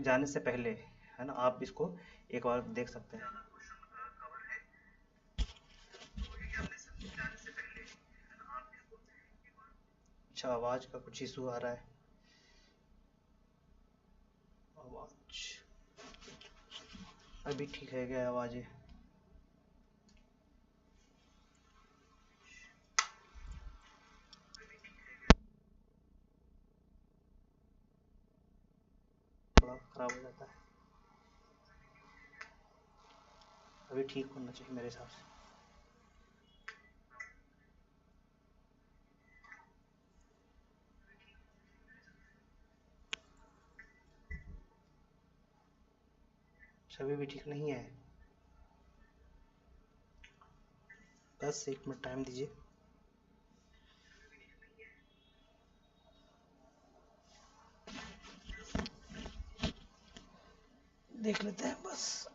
जाने से पहले, है ना, आप इसको एक बार देख सकते हैं। अच्छा, आवाज़ का कुछ इशू आ रहा है। आवाज़ अभी ठीक है क्या आवाज़ें? थोड़ा ख़राब हो जाता है। अभी ठीक होना चाहिए मेरे हिसाब से। अच्छा, अभी भी ठीक नहीं है। बस 1 मिनट टाइम दीजिए। देख लेते हैं बस।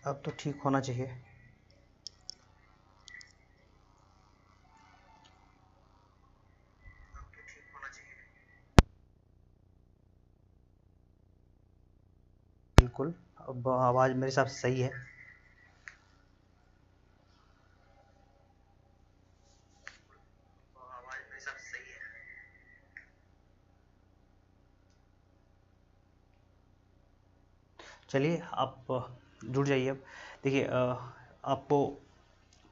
अब तो ठीक होना चाहिए। बिल्कुल, अब आवाज़ मेरे हिसाब से सही है। चलिए, आप जुड़ जाइए अब। देखिए, आपको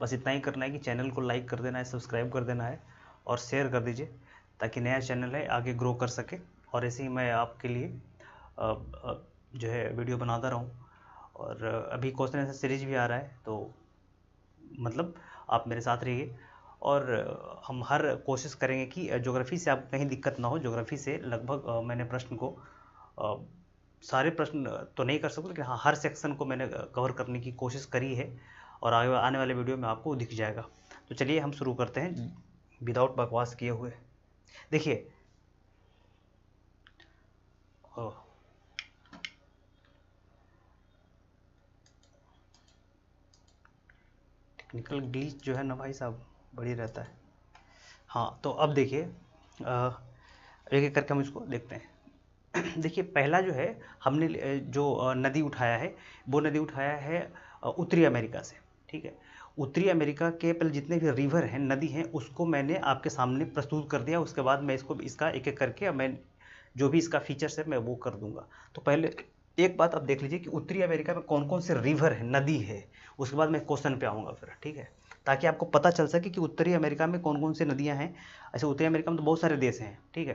बस इतना ही करना है कि चैनल को लाइक कर देना है, सब्सक्राइब कर देना है और शेयर कर दीजिए, ताकि नया चैनल है आगे ग्रो कर सके। और ऐसे ही मैं आपके लिए जो है वीडियो बनाता रहूँ। और अभी क्वेश्चन आंसर सीरीज भी आ रहा है, तो मतलब आप मेरे साथ रहिए। और हम हर कोशिश करेंगे कि ज्योग्राफी से आपको कहीं दिक्कत ना हो। ज्योग्राफी से लगभग मैंने प्रश्न को अ, सारे प्रश्न तो नहीं कर सकूँ, लेकिन हाँ, हर सेक्शन को मैंने कवर करने की कोशिश करी है। और आगे आने वाले वीडियो में आपको दिख जाएगा। तो चलिए हम शुरू करते हैं विदाउट बकवास किए हुए। देखिए, टेक्निकल ग्लिच जो है ना भाई साहब, बढ़ी रहता है। हाँ, तो अब देखिए, एक एक करके हम इसको देखते हैं। देखिए, पहला जो है, हमने जो नदी उठाया है, वो नदी उठाया है उत्तरी अमेरिका से। ठीक है। उत्तरी अमेरिका के पहले जितने भी रिवर हैं, नदी हैं, उसको मैंने आपके सामने प्रस्तुत कर दिया। उसके बाद मैं इसको इसका एक एक करके मैं जो भी इसका फीचर्स है मैं वो कर दूंगा। तो पहले एक बात आप देख लीजिए कि उत्तरी अमेरिका में कौन कौन से रिवर है, नदी है। उसके बाद मैं क्वेश्चन पे आऊँगा फिर, ठीक है, ताकि आपको पता चल सके कि उत्तरी अमेरिका में कौन कौन सी नदियाँ हैं। ऐसे उत्तरी अमेरिका में तो बहुत सारे देश हैं, ठीक है।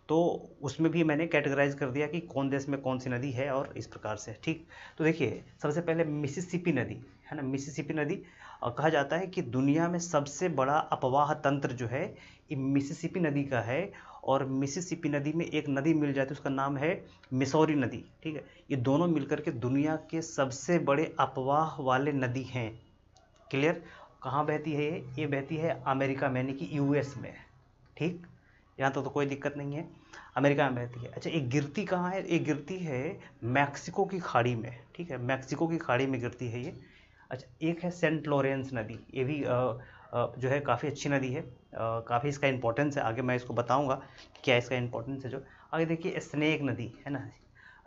तो उसमें भी मैंने कैटेगराइज कर दिया कि कौन देश में कौन सी नदी है, और इस प्रकार से, ठीक। तो देखिए, सबसे पहले मिसिसिपी नदी है ना। मिसिसिपी नदी कहा जाता है कि दुनिया में सबसे बड़ा अपवाह तंत्र जो है ये मिसिसिपी नदी का है। और मिसिसिपी नदी में एक नदी मिल जाती है, उसका नाम है मिसौरी नदी, ठीक है। ये दोनों मिलकर के दुनिया के सबसे बड़े अपवाह वाले नदी हैं। क्लियर। कहाँ बहती है ये बहती है अमेरिका में, यानी कि यूएस में, ठीक। यहाँ तो कोई दिक्कत नहीं है, अमेरिका में बहती है। अच्छा, एक गिरती कहाँ है? एक गिरती है मैक्सिको की खाड़ी में, ठीक है, मैक्सिको की खाड़ी में गिरती है ये। अच्छा, एक है सेंट लॉरेंस नदी, ये भी जो है काफ़ी अच्छी नदी है। काफ़ी इसका इंपॉर्टेंस है, आगे मैं इसको बताऊंगा कि क्या इसका इंपॉर्टेंस है। जो आगे देखिए, स्नेक नदी है ना।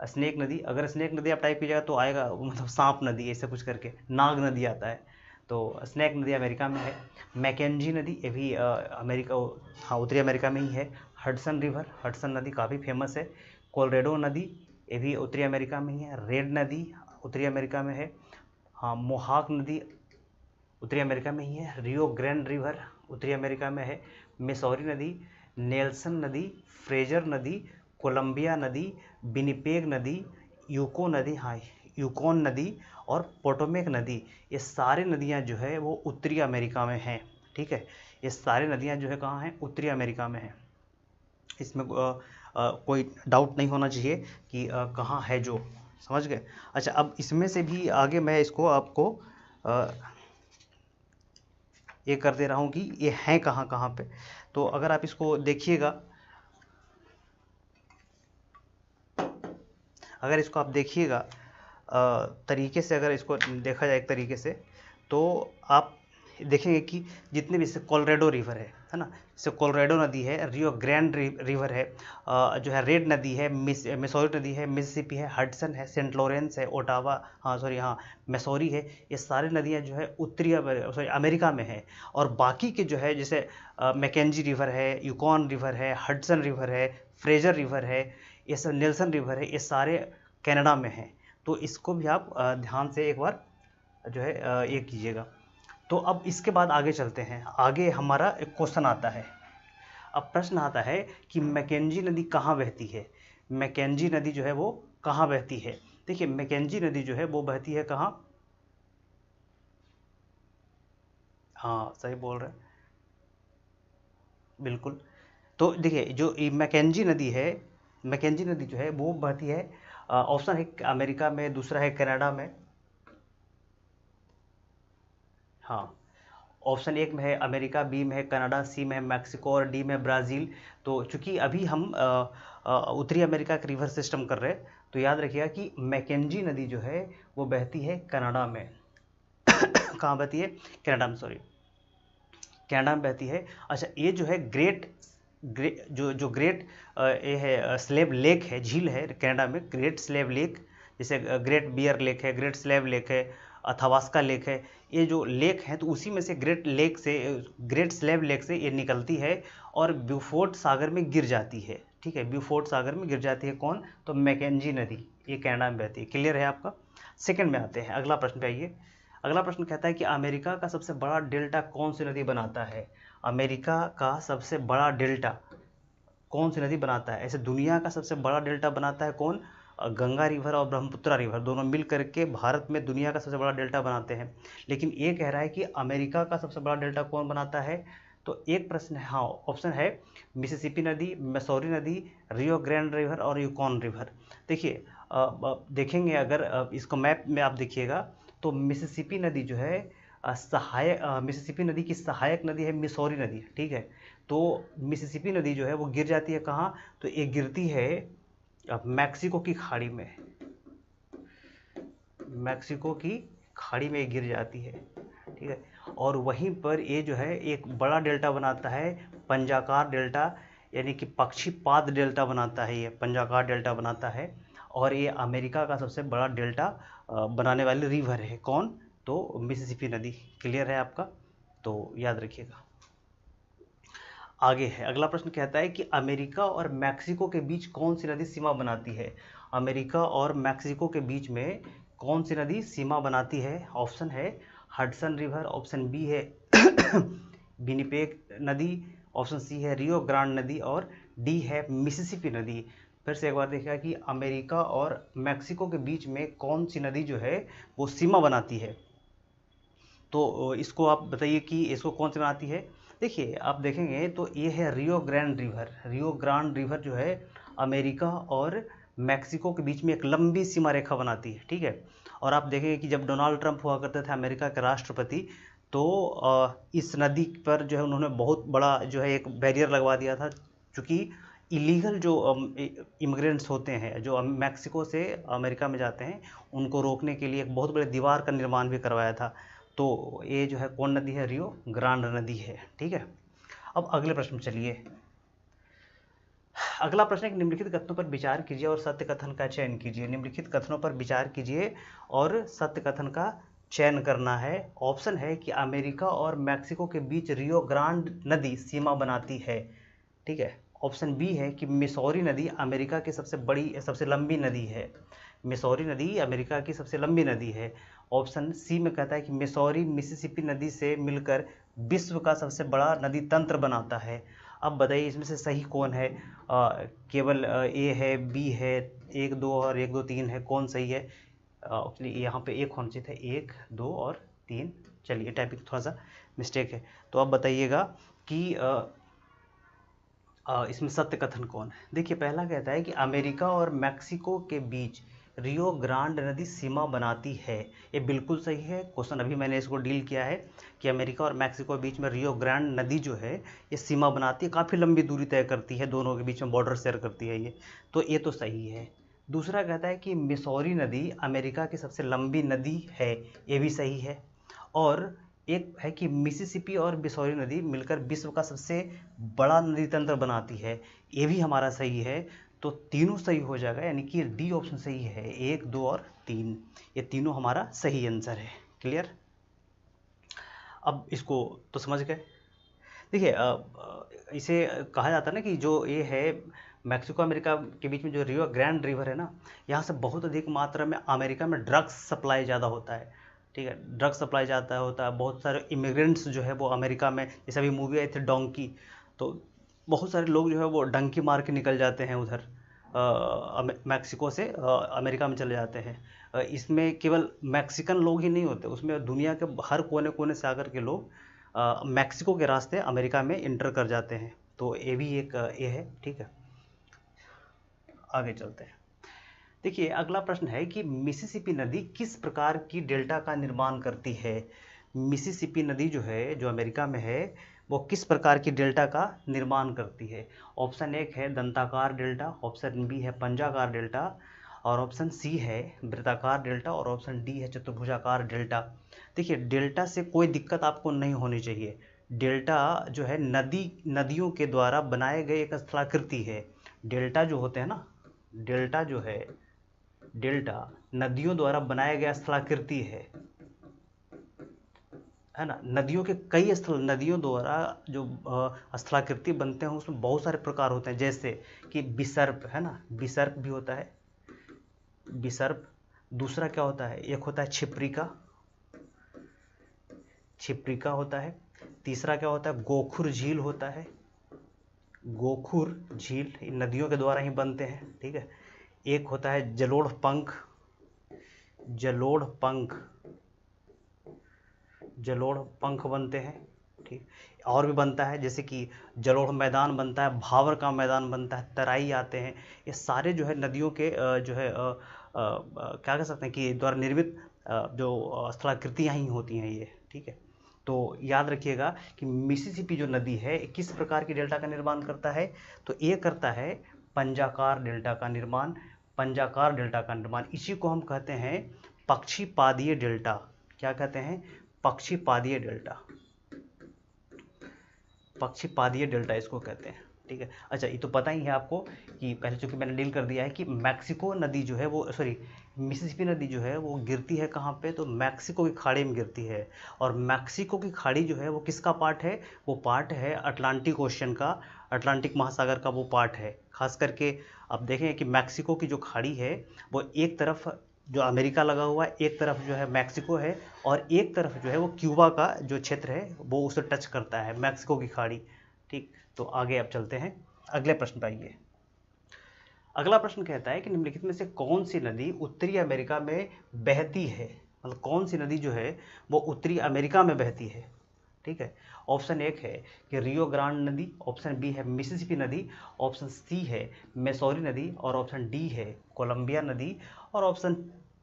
स्नेक नदी, अगर स्नेक नदी आप टाइप कीजिएगा तो आएगा, मतलब सांप नदी ऐसे कुछ करके, नाग नदी आता है। तो स्नेक नदी अमेरिका में है। मैकेंजी नदी, ये भी अमेरिका, हाँ, उत्तरी अमेरिका में ही है। हडसन रिवर, हडसन नदी काफ़ी फेमस है। कोलोरेडो नदी, ये भी उत्तरी अमेरिका में ही है। रेड नदी उत्तरी अमेरिका में है। हाँ, मोहाक नदी उत्तरी अमेरिका में ही है। रियो ग्रैंड रिवर उत्तरी अमेरिका में है। मिसौरी नदी, नेल्सन नदी, फ्रेजर नदी, कोलंबिया नदी, विनिपेग नदी, यूको नदी, हाँ, यूकॉन नदी, और पोटोमेक नदी, ये सारी नदियाँ जो है वो उत्तरी अमेरिका में हैं, ठीक है। ये सारी नदियाँ जो है कहाँ हैं? उत्तरी अमेरिका में हैं। इसमें कोई डाउट नहीं होना चाहिए कि कहाँ है, जो समझ गए। अच्छा, अब इसमें से भी आगे मैं इसको आपको ये कर दे रहा हूँ कि ये हैं कहाँ कहाँ पे। तो अगर आप इसको देखिएगा, अगर इसको आप देखिएगा तरीके से, अगर इसको देखा जाए एक तरीके से, तो आप देखेंगे कि जितने भी, जैसे कोलोराडो रिवर है ना, जैसे कोलोराडो नदी है, रियो ग्रैंड रिवर है, जो है रेड नदी है, मिसौरी नदी है, मिसिसिपी है, हडसन है, सेंट लॉरेंस है, ओटावा, हाँ सॉरी, हाँ मिसौरी है। ये सारी नदियाँ जो है उत्तरी अमेरिका में है। और बाकी के जो है जैसे मैकेंजी रिवर है, यूकॉन रिवर है, हडसन रिवर है, फ्रेजर रिवर है, ये सब नेल्सन रिवर है, ये सारे कनाडा में हैं। तो इसको भी आप ध्यान से एक बार जो है ये कीजिएगा। तो अब इसके बाद आगे चलते हैं। आगे हमारा एक क्वेश्चन आता है, अब प्रश्न आता है कि मैकेंजी नदी कहाँ बहती है। मैकेंजी नदी जो है वो कहाँ बहती है। देखिए मैकेंजी नदी जो है वो बहती है कहाँ, हाँ सही बोल रहे हैं, बिल्कुल। तो देखिए जो मैकेंजी नदी है, मैकेंजी नदी जो है वो बहती है, ऑप्शन है अमेरिका में, दूसरा है कनाडा में, हाँ ऑप्शन एक में है अमेरिका, बी में है कनाडा, सी में है मैक्सिको और डी में ब्राज़ील। तो चूंकि अभी हम उत्तरी अमेरिका का रिवर सिस्टम कर रहे हैं, तो याद रखिएगा कि मैकेंजी नदी जो है वो बहती है कनाडा में। कहाँ बहती है, कनाडा में, सॉरी कनाडा में बहती है। अच्छा ये जो है जो ग्रेट ये है स्लेव लेक है, झील है कनाडा में, ग्रेट स्लेव लेक, जैसे ग्रेट बियर लेक है, ग्रेट स्लेव लेक है, अथावास्का लेक है, ये जो लेक हैं तो उसी में से ग्रेट स्लेव लेक से ये निकलती है और ब्यूफोर्ट सागर में गिर जाती है। ठीक है, ब्यूफोर्ट सागर में गिर जाती है कौन, तो मैकेंजी नदी, ये कनाडा में बहती है। क्लियर है आपका। सेकंड में आते हैं, अगला प्रश्न पे आइए। अगला प्रश्न कहता है कि अमेरिका का सबसे बड़ा डेल्टा कौन सी नदी बनाता है। अमेरिका का सबसे बड़ा डेल्टा कौन सी नदी बनाता है। ऐसे दुनिया का सबसे बड़ा डेल्टा बनाता है कौन, गंगा रिवर और ब्रह्मपुत्र रिवर दोनों मिल करके भारत में दुनिया का सबसे बड़ा डेल्टा बनाते हैं। लेकिन ये कह रहा है कि अमेरिका का सबसे बड़ा डेल्टा कौन बनाता है। तो एक प्रश्न है, हाँ ऑप्शन है मिसिसिपी नदी, मिसौरी नदी, रियो ग्रैंड रिवर और यूकॉन रिवर। देखिए देखेंगे अगर इसको मैप में आप देखिएगा तो मिसिसिपी नदी जो है मिसिसिपी नदी की सहायक नदी है मिसौरी नदी, ठीक है। तो मिसिसिपी नदी जो है वो गिर जाती है कहाँ, तो ये गिरती है मैक्सिको की खाड़ी में, मैक्सिको की खाड़ी में गिर जाती है, ठीक है। और वहीं पर ये जो है एक बड़ा डेल्टा बनाता है, पंजाकार डेल्टा, यानी कि पक्षीपाद डेल्टा बनाता है, ये पंजाकार डेल्टा बनाता है। और ये अमेरिका का सबसे बड़ा डेल्टा बनाने वाली रिवर है कौन, तो मिसिसिपी नदी। क्लियर है आपका, तो याद रखिएगा। आगे है, अगला प्रश्न कहता है कि अमेरिका और मैक्सिको के बीच कौन सी नदी सीमा बनाती है। अमेरिका और मैक्सिको के बीच में कौन सी नदी सीमा बनाती है। ऑप्शन है हडसन रिवर, ऑप्शन बी है विनिपेग नदी, ऑप्शन सी है रियो ग्रांड नदी और डी है मिसिसिपी नदी। फिर से एक बार देखिएगा कि अमेरिका और मैक्सिको के बीच में कौन सी नदी जो है वो सीमा बनाती है। तो इसको आप बताइए कि इसको कौन सी बनाती है। देखिए आप देखेंगे तो ये है रियो ग्रैंड रिवर। रियो ग्रांड रिवर जो है अमेरिका और मैक्सिको के बीच में एक लंबी सीमा रेखा बनाती है, ठीक है। और आप देखेंगे कि जब डोनाल्ड ट्रंप हुआ करते थे अमेरिका के राष्ट्रपति, तो इस नदी पर जो है उन्होंने बहुत बड़ा जो है एक बैरियर लगवा दिया था, क्योंकि इलीगल जो इमिग्रेंट्स होते हैं जो मैक्सिको से अमेरिका में जाते हैं, उनको रोकने के लिए एक बहुत बड़े दीवार का निर्माण भी करवाया था। तो ये जो है कौन नदी है, रियो ग्रांड नदी है, ठीक है। अब अगले प्रश्न में चलिए। अगला प्रश्न है कि निम्नलिखित कथनों पर विचार कीजिए और सत्य कथन का चयन कीजिए। निम्नलिखित कथनों पर विचार कीजिए और सत्य कथन का चयन करना है। ऑप्शन है कि अमेरिका और मैक्सिको के बीच रियो ग्रांड नदी सीमा बनाती है, ठीक है। ऑप्शन बी है कि मिसौरी नदी अमेरिका की सबसे लंबी नदी है। मिसौरी नदी अमेरिका की सबसे लंबी नदी है। ऑप्शन सी में कहता है कि मिसौरी मिसिसिपी नदी से मिलकर विश्व का सबसे बड़ा नदी तंत्र बनाता है। अब बताइए इसमें से सही कौन है। केवल ए है, बी है, 1 2 और 1 2 3 है, कौन सही है। एक्चुअली यहाँ पे एक होना चाहिए था, 1 2 और 3। चलिए टाइपिंग थोड़ा सा मिस्टेक है। तो अब बताइएगा कि इसमें सत्य कथन कौन है। देखिए पहला कहता है कि अमेरिका और मैक्सिको के बीच रियो ग्रांड नदी सीमा बनाती है। ये बिल्कुल सही है क्वेश्चन, अभी मैंने इसको डील किया है कि अमेरिका और मैक्सिको के बीच में रियो ग्रांड नदी जो है ये सीमा बनाती है, काफ़ी लंबी दूरी तय करती है, दोनों के बीच में बॉर्डर शेयर करती है ये, तो ये तो सही है। दूसरा कहता है कि मिसौरी नदी अमेरिका की सबसे लंबी नदी है, ये भी सही है। और एक है कि मिसिसिपी और मिसौरी नदी मिलकर विश्व का सबसे बड़ा नदी तंत्र बनाती है, ये भी हमारा सही है। तो तीनों सही हो जाएगा, यानी कि डी ऑप्शन सही है, 1, 2 और 3, ये तीनों हमारा सही आंसर है। क्लियर? अब इसको तो समझ गए। देखिए इसे कहा जाता है ना कि जो ये है मैक्सिको अमेरिका के बीच में जो रियो ग्रैंड रिवर है ना, यहाँ से बहुत अधिक मात्रा में अमेरिका में ड्रग्स सप्लाई ज़्यादा होता है। ठीक है, ड्रग्स सप्लाई ज़्यादा होता है, बहुत सारे इमिग्रेंट्स जो है वो अमेरिका में, जैसे अभी मूवी आई थी डोंकी, तो बहुत सारे लोग जो है वो डंकी मार के निकल जाते हैं उधर मैक्सिको से अमेरिका में चले जाते हैं। इसमें केवल मैक्सिकन लोग ही नहीं होते, उसमें दुनिया के हर कोने कोने से आकर के लोग मैक्सिको के रास्ते अमेरिका में इंटर कर जाते हैं, तो ये भी एक ये है। ठीक है, आगे चलते हैं। देखिए अगला प्रश्न है कि मिसिसिपी नदी किस प्रकार की डेल्टा का निर्माण करती है। मिसिसिपी नदी जो है, जो अमेरिका में है, वो किस प्रकार की डेल्टा का निर्माण करती है। ऑप्शन 1 है दंताकार डेल्टा, ऑप्शन बी है पंजाकार डेल्टा, और ऑप्शन सी है वृत्ताकार डेल्टा, और ऑप्शन डी है चतुर्भुजाकार डेल्टा। देखिए डेल्टा से कोई दिक्कत आपको नहीं होनी चाहिए। डेल्टा जो है नदियों के द्वारा बनाए गए एक स्थलाकृति है। डेल्टा जो होते हैं ना, डेल्टा जो है, डेल्टा नदियों द्वारा बनाया गया स्थलाकृति है ना। नदियों के कई स्थल, नदियों द्वारा जो स्थलाकृति बनते हैं उसमें बहुत सारे प्रकार होते हैं, जैसे कि विसर्प है ना, विसर्प भी होता है, विसर्प। दूसरा क्या होता है, एक होता है छिप्रिका, छिप्रिका होता है। तीसरा क्या होता है, गोखुर झील होता है, गोखुर झील नदियों के द्वारा ही बनते हैं। ठीक है, एक होता है जलोढ़ पंख, जलोढ़ पंख, जलोढ़ पंख बनते हैं। ठीक, और भी बनता है, जैसे कि जलोढ़ मैदान बनता है, भावर का मैदान बनता है, तराई आते हैं। ये सारे जो है नदियों के जो है क्या कह सकते हैं कि द्वारा निर्मित जो स्थलाकृतियाँ ही होती हैं ये। ठीक है, तो याद रखिएगा कि मिसिसिपी जो नदी है किस प्रकार की डेल्टा का निर्माण करता है, तो ये करता है पंजाकार डेल्टा का निर्माण, पंजाकार डेल्टा का निर्माण। इसी को हम कहते हैं पक्षीपादीय डेल्टा। क्या कहते हैं, पक्षीपादीय डेल्टा, पक्षीपादीय डेल्टा इसको कहते हैं। ठीक है, अच्छा ये तो पता ही है आपको कि पहले चूंकि मैंने डील कर दिया है कि मैक्सिको नदी जो है वो, सॉरी मिसिसिपी नदी जो है वो गिरती है कहाँ पे, तो मैक्सिको की खाड़ी में गिरती है। और मैक्सिको की खाड़ी जो है वो किसका पार्ट है, वो पार्ट है अटलांटिक ओशन का, अटलांटिक महासागर का वो पार्ट है। खास करके आप देखें कि मैक्सिको की जो खाड़ी है वो एक तरफ जो अमेरिका लगा हुआ है, एक तरफ जो है मैक्सिको है, और एक तरफ जो है वो क्यूबा का जो क्षेत्र है वो उसे टच करता है, मैक्सिको की खाड़ी। ठीक, तो आगे अब चलते हैं अगले प्रश्न पर। आइए, अगला प्रश्न कहता है कि निम्नलिखित में से कौन सी नदी उत्तरी अमेरिका में बहती है, मतलब कौन सी नदी जो है वो उत्तरी अमेरिका में बहती है। ठीक है, ऑप्शन 1 है कि रियो ग्रांड नदी, ऑप्शन बी है मिसिसिपी नदी, ऑप्शन सी है मिसौरी नदी, और ऑप्शन डी है कोलंबिया नदी, और ऑप्शन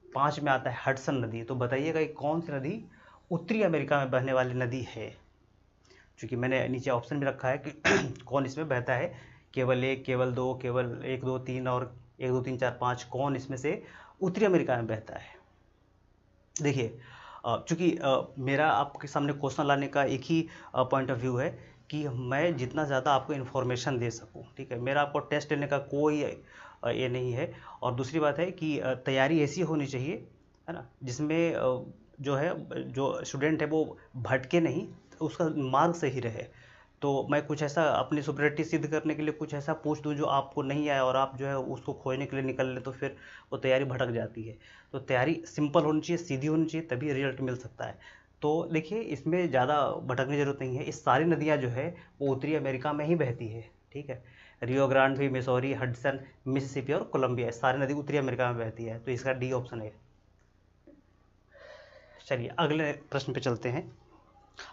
5 में आता है हडसन नदी। तो बताइएगा कि कौन सी नदी उत्तरी अमेरिका में बहने वाली नदी है। चूँकि मैंने नीचे ऑप्शन भी रखा है कि कौन इसमें बहता है, केवल 1, केवल 2, केवल 1, 2, 3 और 1, 2, 3, 4, 5, कौन इसमें से उत्तरी अमेरिका में बहता है। देखिए चूँकि मेरा आपके सामने क्वेश्चन लाने का एक ही पॉइंट ऑफ व्यू है कि मैं जितना ज़्यादा आपको इन्फॉर्मेशन दे सकूं। ठीक है, मेरा आपको टेस्ट लेने का कोई ये नहीं है। और दूसरी बात है कि तैयारी ऐसी होनी चाहिए, है ना, जिसमें जो है जो स्टूडेंट है वो भटके नहीं, उसका मार्ग सही रहे। तो मैं कुछ ऐसा अपनी सुपरियरिटी सिद्ध करने के लिए कुछ ऐसा पूछ दूं जो आपको नहीं आया और आप जो है उसको खोजने के लिए निकल ले, तो फिर वो तैयारी भटक जाती है। तो तैयारी सिंपल होनी चाहिए, सीधी होनी चाहिए, तभी रिजल्ट मिल सकता है। तो देखिए इसमें ज़्यादा भटकने की जरूरत नहीं है। इस सारी नदियाँ जो है वो उत्तरी अमेरिका में ही बहती है। ठीक है, रियो ग्रांड भी, मिसौरी, हडसन, मिसिसिपी और कोलंबिया, सारी नदी उत्तरी अमेरिका में बहती है, तो इसका डी ऑप्शन है। चलिए अगले प्रश्न पे चलते हैं।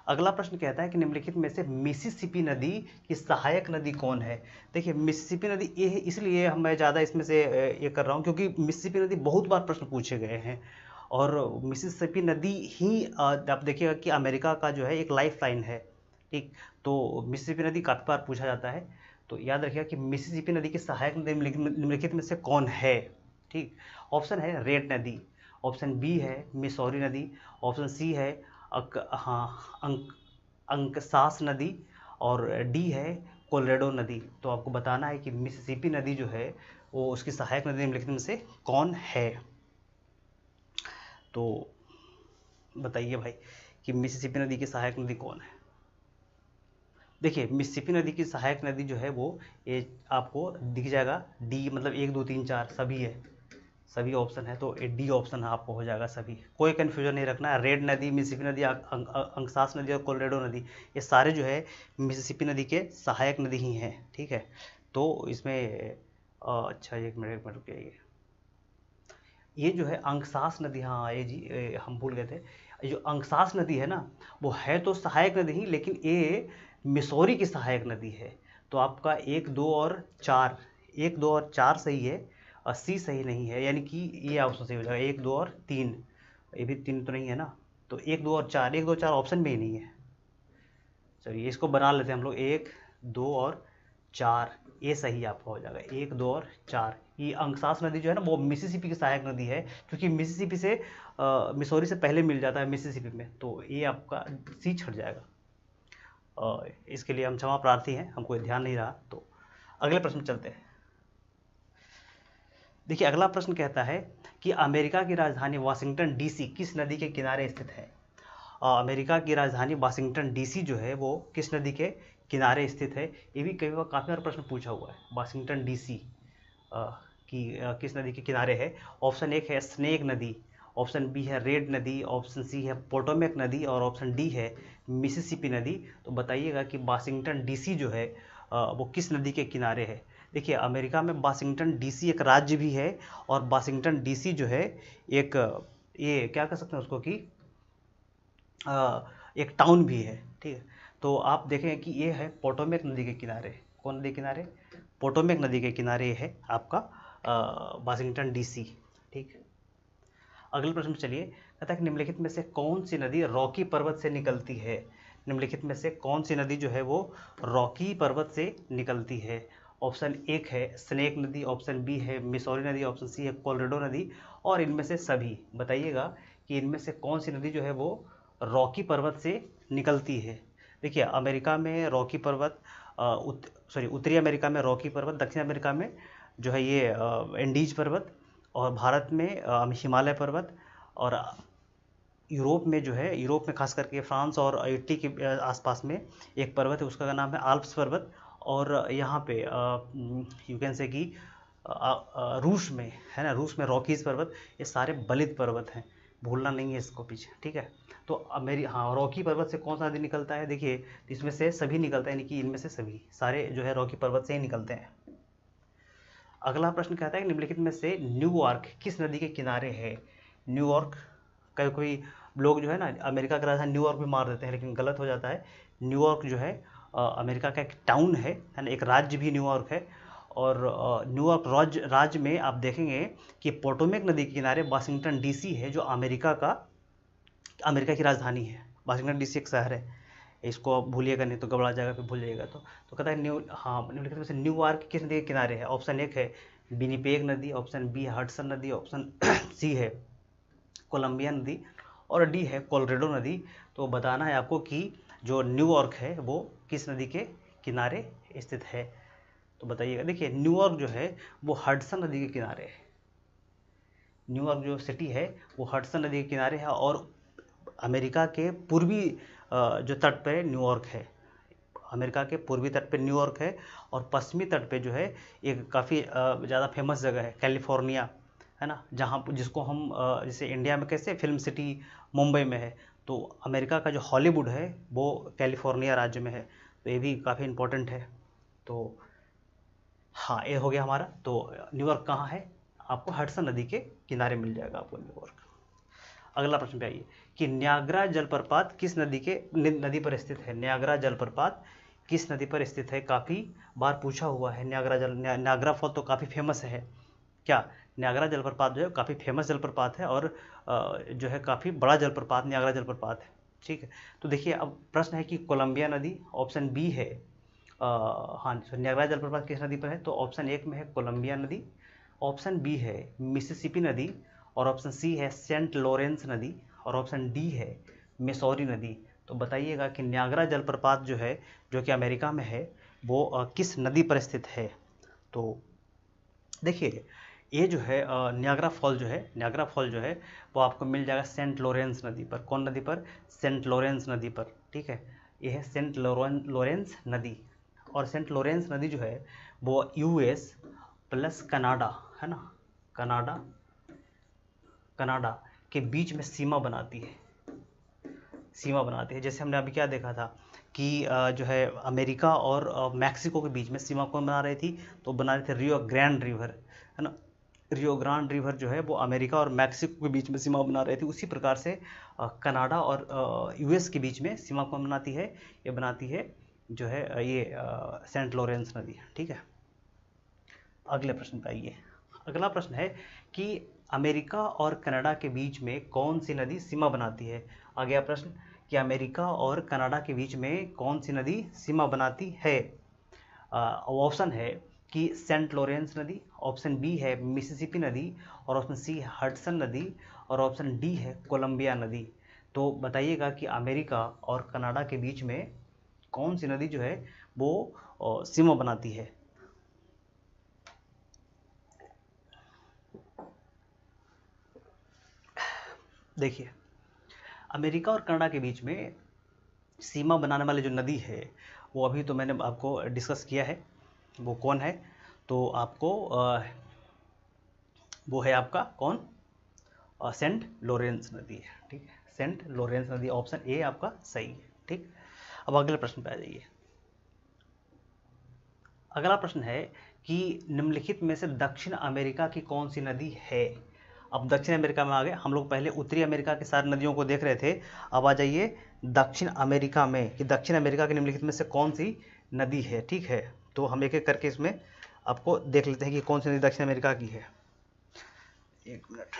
अगला प्रश्न कहता है कि निम्नलिखित में से मिसिसिपी नदी की सहायक नदी कौन है। देखिए मिसिसिपी नदी ये है, इसलिए मैं ज़्यादा इसमें से ये कर रहा हूँ क्योंकि मिसिसिपी नदी बहुत बार प्रश्न पूछे गए हैं और मिसिसिपी नदी ही आप देखिएगा कि अमेरिका का जो है एक लाइफ लाइन है। ठीक, तो मिसिसिपी नदी काफ़ी बार पूछा जाता है, तो याद रखिएगा कि मिसिसिपी नदी की सहायक नदी निम्नलिखित में से कौन है। ठीक, ऑप्शन है रेड नदी, ऑप्शन बी है मिसौरी नदी, ऑप्शन सी है अंकसास नदी और डी है कोलोराडो नदी। तो आपको बताना है कि मिसिसिपी नदी जो है वो उसकी सहायक नदी निम्नलिखित में से कौन है। तो बताइए भाई कि मिसिसिपी नदी की सहायक नदी कौन है। देखिए मिसिसिपी नदी की सहायक नदी जो है वो ये आपको दिख जाएगा, डी मतलब 1 2 3 4 सभी है, सभी ऑप्शन है, तो डी ऑप्शन आपको हो जाएगा सभी, कोई कन्फ्यूजन नहीं रखना है। रेड नदी, मिसिसिपी नदी, अंकसास नदी और कोलोराडो नदी ये सारे जो है मिसिसिपी नदी के सहायक नदी ही हैं। ठीक है, तो इसमें अच्छा एक मिनट रुकिए, ये जो है अंकसास नदी, हाँ ये जी हम भूल गए थे, ये जो अंकसास नदी है ना वो है तो सहायक नदी ही, लेकिन ये मिसौरी की सहायक नदी है। तो आपका 1 2 और 4, 1 2 और 4 सही है और सी सही नहीं है, यानी कि ये ऑप्शन सही हो जाएगा 1 2 और 3, ये भी 3 तो नहीं है ना, तो 1 2 और 4, 1 2 4 ऑप्शन में ही नहीं है। चलिए इसको बना लेते हैं हम लोग, 1 2 और 4 ये सही आपका हो जाएगा, 1 2 और 4। ये अंकसास नदी जो है ना वो मिसिसिपी की सहायक नदी है, क्योंकि मिसिसिपी से मिसौरी से पहले मिल जाता है मिसिसिपी में, तो ये आपका सी छट जाएगा। इसके लिए हम क्षमा प्रार्थी हैं, हमको ध्यान नहीं रहा। तो अगले प्रश्न चलते हैं। देखिए अगला प्रश्न कहता है कि अमेरिका की राजधानी वाशिंगटन डीसी किस नदी के किनारे स्थित है। अमेरिका की राजधानी वाशिंगटन डीसी जो है वो किस नदी के किनारे स्थित है। ये भी कई बार काफ़ी बार प्रश्न पूछा हुआ है, वाशिंगटन डीसी किस नदी के किनारे है। ऑप्शन 1 है स्नेक नदी, ऑप्शन बी है रेड नदी, ऑप्शन सी है पोटोमेक नदी और ऑप्शन डी है मिसिसिपी नदी। तो बताइएगा कि वाशिंगटन डीसी जो है वो किस नदी के किनारे है। देखिए अमेरिका में वाशिंगटन डीसी एक राज्य भी है और वाशिंगटन डीसी जो है एक ये क्या कह सकते हैं उसको कि एक टाउन भी है। ठीक है, तो आप देखें कि ये है पोटोमेक नदी के किनारे, कौन नदी के किनारे, पोटोमेक नदी के किनारे है आपका वाशिंगटन डीसी। ठीक, अगले प्रश्न में चलिए, कहता है कि निम्नलिखित में से कौन सी नदी रॉकी पर्वत से निकलती है। निम्नलिखित में से कौन सी नदी जो है वो रॉकी पर्वत से निकलती है। ऑप्शन 1 है स्नेक नदी, ऑप्शन बी है मिसौरी नदी, ऑप्शन सी है कोलोराडो नदी और इनमें से सभी। बताइएगा कि इनमें से कौन सी नदी जो है वो रॉकी पर्वत से निकलती है। देखिए अमेरिका में रॉकी पर्वत, उत्तरी अमेरिका में रॉकी पर्वत, दक्षिण अमेरिका में जो है ये एंडीज पर्वत और भारत में हिमालय पर्वत और यूरोप में जो है, यूरोप में खास करके फ्रांस और इटली के आसपास में एक पर्वत है, उसका नाम है आल्प्स पर्वत। और यहाँ पे यू कैन से कि रूस में है ना, रूस में रॉकीज पर्वत, ये सारे बलित पर्वत हैं, भूलना नहीं है इसको पीछे। ठीक है, तो मेरी हाँ रॉकी पर्वत से कौन सा नदी निकलता है, देखिए इसमें से सभी निकलता है, यानी कि इनमें से सभी सारे जो है रॉकी पर्वत से ही निकलते हैं। अगला प्रश्न कहता है कि निम्नलिखित में से न्यूयॉर्क किस नदी के किनारे है। न्यूयॉर्क, कई कोई लोग जो है ना अमेरिका का राजधानी न्यूयॉर्क भी मार देते हैं, लेकिन गलत हो जाता है। न्यूयॉर्क जो है अमेरिका का एक टाउन है ना, एक राज्य भी न्यूयॉर्क है। और न्यूयॉर्क राज्य में आप देखेंगे कि पोटोमेक नदी के किनारे वाशिंगटन डीसी है, जो अमेरिका की राजधानी है। वाशिंगटन डीसी एक शहर है, इसको आप भूलिएगा नहीं तो घबरा जाएगा, फिर भूल जाइएगा। तो कहता है निम्नलिखित में से न्यूयॉर्क किस नदी के किनारे है। ऑप्शन 1 है विनिपेग नदी, ऑप्शन बी है हडसन नदी, ऑप्शन सी है कोलंबिया नदी और डी है कोलोराडो नदी। तो बताना है आपको कि जो न्यूयॉर्क है वो किस नदी के किनारे स्थित है। तो बताइएगा, देखिए न्यूयॉर्क जो है वो हडसन नदी के किनारे है। न्यूयॉर्क जो सिटी है वो हडसन नदी के किनारे है और अमेरिका के पूर्वी जो तट पर न्यूयॉर्क है। अमेरिका के पूर्वी तट पे न्यूयॉर्क है और पश्चिमी तट पे जो है एक काफ़ी ज़्यादा फेमस जगह है कैलिफोर्निया, है ना, जहाँ जिसको हम जैसे इंडिया में कैसे फिल्म सिटी मुंबई में है, तो अमेरिका का जो हॉलीवुड है वो कैलिफोर्निया राज्य में है। तो ये भी काफ़ी इम्पोर्टेंट है। तो हाँ ये हो गया हमारा। तो न्यूयॉर्क कहाँ है, आपको हडसन नदी के किनारे मिल जाएगा आपको न्यूयॉर्क। अगला प्रश्न पे आइए कि न्यागरा जलप्रपात किस नदी पर स्थित है। न्यागरा जलप्रपात किस नदी पर स्थित है, काफ़ी बार पूछा हुआ है। न्यागरा फॉल तो काफ़ी फेमस है। क्या न्यागरा जलप्रपात जो है काफ़ी फेमस जलप्रपात है और जो है काफ़ी बड़ा जलप्रपात न्यागरा जलप्रपात है। ठीक है, तो देखिए अब प्रश्न है कि कोलंबिया नदी, ऑप्शन बी है हाँ न्यागरा जलप्रपात किस नदी पर है, तो ऑप्शन एक में है कोलंबिया नदी, ऑप्शन बी है मिसिसिपी नदी, और ऑप्शन सी है सेंट लॉरेंस नदी, और ऑप्शन डी है मिसौरी नदी। तो बताइएगा कि न्यागरा जलप्रपात जो है, जो कि अमेरिका में है, वो किस नदी पर स्थित है। तो देखिए ये जो है न्यागरा फॉल जो है वो आपको मिल जाएगा सेंट लॉरेंस नदी पर। कौन नदी पर, सेंट लॉरेंस नदी पर। ठीक है, ये है सेंट लॉरेंस नदी, और सेंट लॉरेंस नदी जो है वो यूएस प्लस कनाडा है ना, कनाडा के बीच में सीमा बनाती है। जैसे हमने अभी क्या देखा था कि जो है अमेरिका और मैक्सिको के बीच में सीमा कौन बना रही थी, तो बना रहे थे रियो ग्रैंड रिवर है ना। रियो ग्रांड रिवर जो है वो अमेरिका और मैक्सिको के बीच में सीमा बना रही थी। उसी प्रकार से कनाडा और यूएस के बीच में सीमा कौन बनाती है, ये बनाती है जो है ये सेंट लॉरेंस नदी। ठीक है, अगले प्रश्न पे आइए। अगला प्रश्न है कि अमेरिका और कनाडा के बीच में कौन सी नदी सीमा बनाती है। आ गया प्रश्न कि अमेरिका और कनाडा के बीच में कौन सी नदी सीमा बनाती है। ऑप्शन है कि सेंट लॉरेंस नदी, ऑप्शन बी है मिसिसिपी नदी, और ऑप्शन सी है हडसन नदी, और ऑप्शन डी है कोलंबिया नदी। तो बताइएगा कि अमेरिका और कनाडा के बीच में कौन सी नदी जो है वो सीमा बनाती है। देखिए अमेरिका और कनाडा के बीच में सीमा बनाने वाली जो नदी है वो अभी तो मैंने आपको डिस्कस किया है, वो कौन है, तो आपको वो है आपका कौन, सेंट लॉरेंस नदी है। ठीक है, सेंट लॉरेंस नदी, ऑप्शन ए आपका सही है। ठीक, अब अगले प्रश्न पे आ जाइए। अगला प्रश्न है कि निम्नलिखित में से दक्षिण अमेरिका की कौन सी नदी है। अब दक्षिण अमेरिका में आ गए हम लोग, पहले उत्तरी अमेरिका की सारी नदियों को देख रहे थे, अब आ जाइए दक्षिण अमेरिका में कि दक्षिण अमेरिका के निम्नलिखित में से कौन सी नदी है। ठीक है, तो हम एक एक करके इसमें आपको देख लेते हैं कि कौन सी नदी दक्षिण अमेरिका की है। एक मिनट,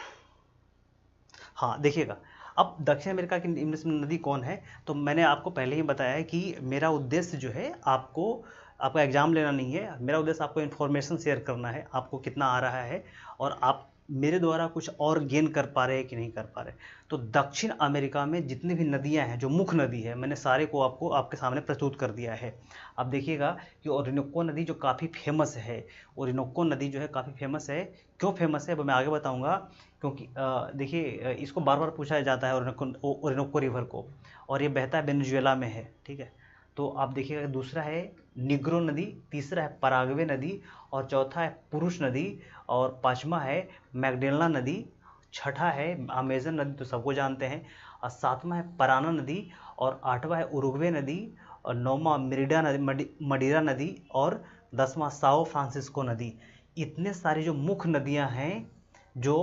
हाँ देखिएगा, अब दक्षिण अमेरिका की नदी कौन है, तो मैंने आपको पहले ही बताया है कि मेरा उद्देश्य जो है आपका एग्जाम लेना नहीं है, मेरा उद्देश्य आपको इन्फॉर्मेशन शेयर करना है, आपको कितना आ रहा है और आप मेरे द्वारा कुछ और गेन कर पा रहे हैं कि नहीं कर पा रहे। तो दक्षिण अमेरिका में जितनी भी नदियां हैं, जो मुख्य नदी है, मैंने सारे को आपको आपके सामने प्रस्तुत कर दिया है। अब देखिएगा कि ओरिनोको नदी जो काफ़ी फेमस है, ओरिनोको नदी जो है काफ़ी फेमस है। क्यों फेमस है वो मैं आगे बताऊंगा, क्योंकि देखिए इसको बार बार पूछा जाता है ओरिनोको रिवर को, और ये बहता है वेनेजुएला में है। ठीक है, तो आप देखिएगा दूसरा है निग्रो नदी, तीसरा है पराग्वे नदी, और चौथा है पुरुष नदी, और पांचवा है मैगडेलना नदी, छठा है अमेजन नदी तो सबको जानते हैं, और सातवां है पराना नदी, और आठवां है उरुग्वे नदी, और नौवां मडिरा नदी, और 10वां साओ फ्रांसिस्को नदी। इतने सारी जो मुख्य नदियां हैं जो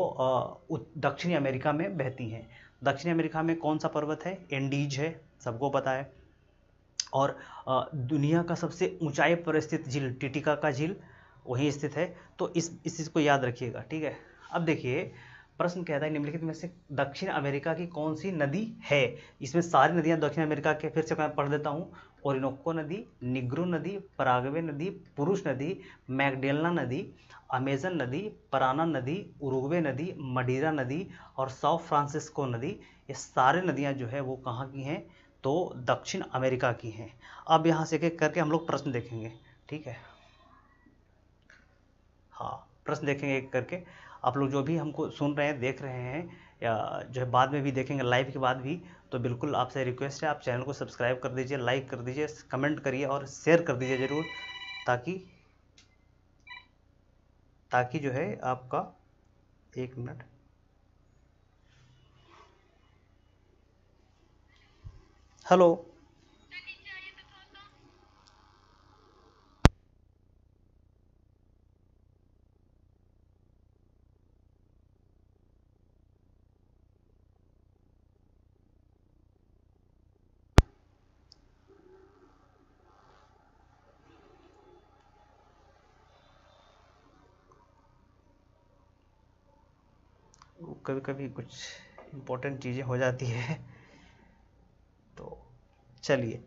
दक्षिणी अमेरिका में बहती हैं। दक्षिणी अमेरिका में कौन सा पर्वत है, एंडीज है, सबको पता है, और दुनिया का सबसे ऊंचाई पर स्थित झील टिटिका का झील वहीं स्थित है। तो इस चीज़ को याद रखिएगा। ठीक है, अब देखिए प्रश्न कहता है निम्नलिखित में से दक्षिण अमेरिका की कौन सी नदी है। इसमें सारी नदियां दक्षिण अमेरिका के, फिर से मैं पढ़ देता हूँ, ओरिनोको नदी, निग्रो नदी, पराग्वे नदी, पुरुष नदी, मैगडेलना नदी, अमेजन नदी, पराना नदी, उरुग्वे नदी, मडीरा नदी, और साओ फ्रांसिस्को नदी। ये सारे नदियां जो है वो कहाँ की हैं, तो दक्षिण अमेरिका की हैं। अब यहाँ से एक एक करके हम लोग प्रश्न देखेंगे। ठीक है, हाँ प्रश्न देखेंगे एक करके। आप लोग जो भी हमको सुन रहे हैं, देख रहे हैं, या जो है बाद में भी देखेंगे लाइव के बाद भी, तो बिल्कुल आपसे रिक्वेस्ट है आप चैनल को सब्सक्राइब कर दीजिए, लाइक कर दीजिए, कमेंट करिए और शेयर कर दीजिए ज़रूर, ताकि ताकि जो है आपका, एक मिनट, हेलो। कभी कभी कुछ इम्पोर्टेंट चीज़ें हो जाती है। तो चलिए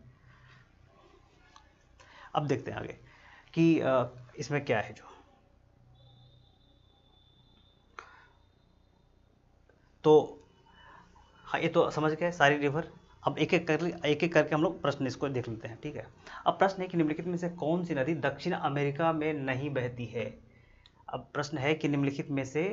अब देखते हैं आगे कि इसमें क्या है जो। तो हाँ, ये तो समझ गए सारी रिवर। अब एक एक करके हम लोग प्रश्न इसको देख लेते हैं, ठीक है। अब प्रश्न है कि निम्नलिखित में से कौन सी नदी दक्षिण अमेरिका में नहीं बहती है। अब प्रश्न है कि निम्नलिखित में से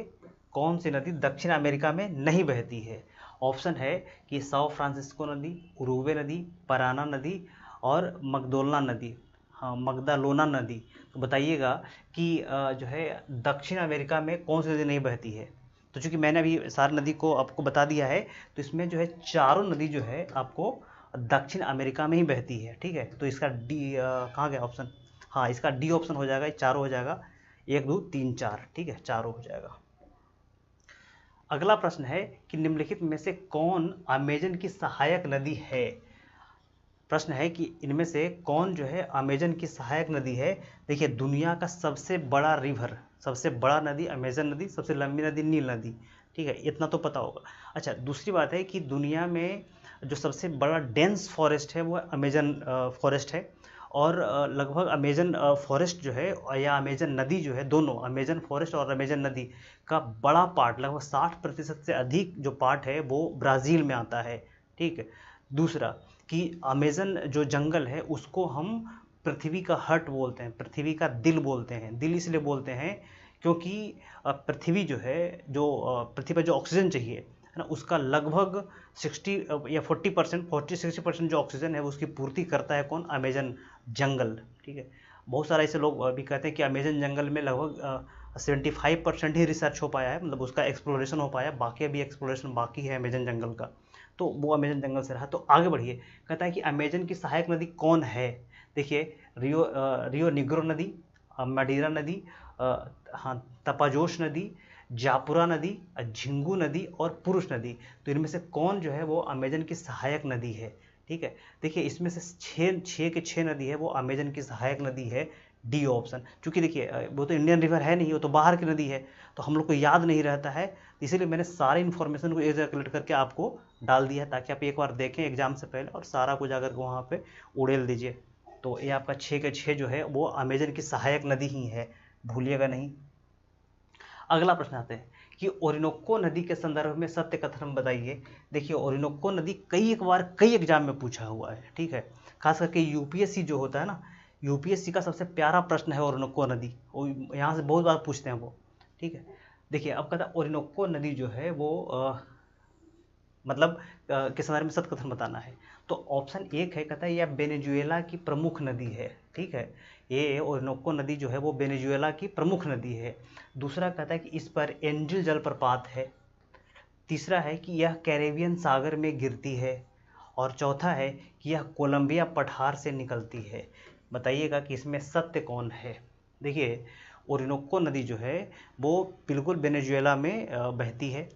कौन सी नदी दक्षिण अमेरिका में नहीं बहती है। ऑप्शन है कि साओ फ्रांसिस्को नदी, उरुग्वे नदी, पराना नदी और मगदोलना नदी, हाँ मगदालोना नदी। तो बताइएगा कि जो है दक्षिण अमेरिका में कौन सी नदी नहीं बहती है। तो चूंकि मैंने अभी सारी नदी को आपको बता दिया है, तो इसमें जो है चारों नदी जो है आपको दक्षिण अमेरिका में ही बहती है, ठीक है। तो इसका डी कहाँ गया ऑप्शन, हाँ इसका डी ऑप्शन हो जाएगा, चारों हो जाएगा, 1 2 3 4, ठीक है, चारों हो जाएगा। अगला प्रश्न है कि निम्नलिखित में से कौन अमेजन की सहायक नदी है। प्रश्न है कि इनमें से कौन जो है अमेजन की सहायक नदी है। देखिए दुनिया का सबसे बड़ा रिवर, सबसे बड़ा नदी अमेजन नदी, सबसे लंबी नदी नील नदी, ठीक है, इतना तो पता होगा। अच्छा दूसरी बात है कि दुनिया में जो सबसे बड़ा डेंस फॉरेस्ट है वो अमेजन फॉरेस्ट है। और लगभग अमेजन फॉरेस्ट जो है या अमेजन नदी जो है, दोनों अमेजन फॉरेस्ट और अमेजन नदी का बड़ा पार्ट, लगभग 60% से अधिक जो पार्ट है वो ब्राज़ील में आता है, ठीक है। दूसरा कि अमेजन जो जंगल है उसको हम पृथ्वी का हार्ट बोलते हैं, पृथ्वी का दिल बोलते हैं। दिल इसलिए बोलते हैं क्योंकि पृथ्वी जो है, जो पृथ्वी पर जो ऑक्सीजन चाहिए है ना, उसका लगभग 60 या 40% 40-60% जो ऑक्सीजन है वो उसकी पूर्ति करता है कौन, अमेजन जंगल, ठीक है। बहुत सारे ऐसे लोग भी कहते हैं कि अमेजन जंगल में लगभग 75% ही रिसर्च हो पाया है, मतलब उसका एक्सप्लोरेशन हो पाया, बाकी अभी एक्सप्लोरेशन बाकी है अमेजन जंगल का। तो वो अमेजन जंगल से रहा। तो आगे बढ़िए, कहता है कि अमेजन की सहायक नदी कौन है। देखिए रियो निग्रो नदी, मडीरा नदी, हाँ तपाजोश नदी, जापुरा नदी, झिंगू नदी और पुरुष नदी। तो इनमें से कौन जो है वो अमेजन की सहायक नदी है, ठीक है। देखिए इसमें से छः के 6 नदी है वो अमेजन की सहायक नदी है, डी ऑप्शन। क्योंकि देखिए वो तो इंडियन रिवर है नहीं, वो तो बाहर की नदी है, तो हम लोग को याद नहीं रहता है, इसीलिए मैंने सारी इन्फॉर्मेशन को एक जगह कलेक्ट करके आपको डाल दिया है, ताकि आप एक बार देखें एग्जाम से पहले और सारा कुछ जाकर के वहाँ पे उड़ेल दीजिए। तो ये आपका 6 के 6 जो है वो अमेजन की सहायक नदी ही है, भूलिएगा नहीं। अगला प्रश्न आते हैं कि ओरिनोको नदी के संदर्भ में सत्य कथन बताइए। देखिए ओरिनोको नदी कई बार कई एग्जाम में पूछा हुआ है, ठीक है। खास करके यूपीएससी जो होता है ना, यूपीएससी का सबसे प्यारा प्रश्न है ओरिनोको नदी, वो यहाँ से बहुत बार पूछते हैं वो, ठीक है। देखिए अब कहता है ओरिनोको नदी जो है वो मतलब के संदर्भ में सत्य कथन बताना है। तो ऑप्शन 1 है, कहता है यह वेनेजुएला की प्रमुख नदी है, ठीक है। ये ओरिनोको नदी जो है वो वेनेजुएला की प्रमुख नदी है। दूसरा कहता है कि इस पर एंजिल जलप्रपात है। तीसरा है कि यह कैरेबियन सागर में गिरती है। और चौथा है कि यह कोलंबिया पठार से निकलती है। बताइएगा कि इसमें सत्य कौन है। देखिए ओरिनोको नदी जो है वो बिल्कुल वेनेजुएला में बहती है,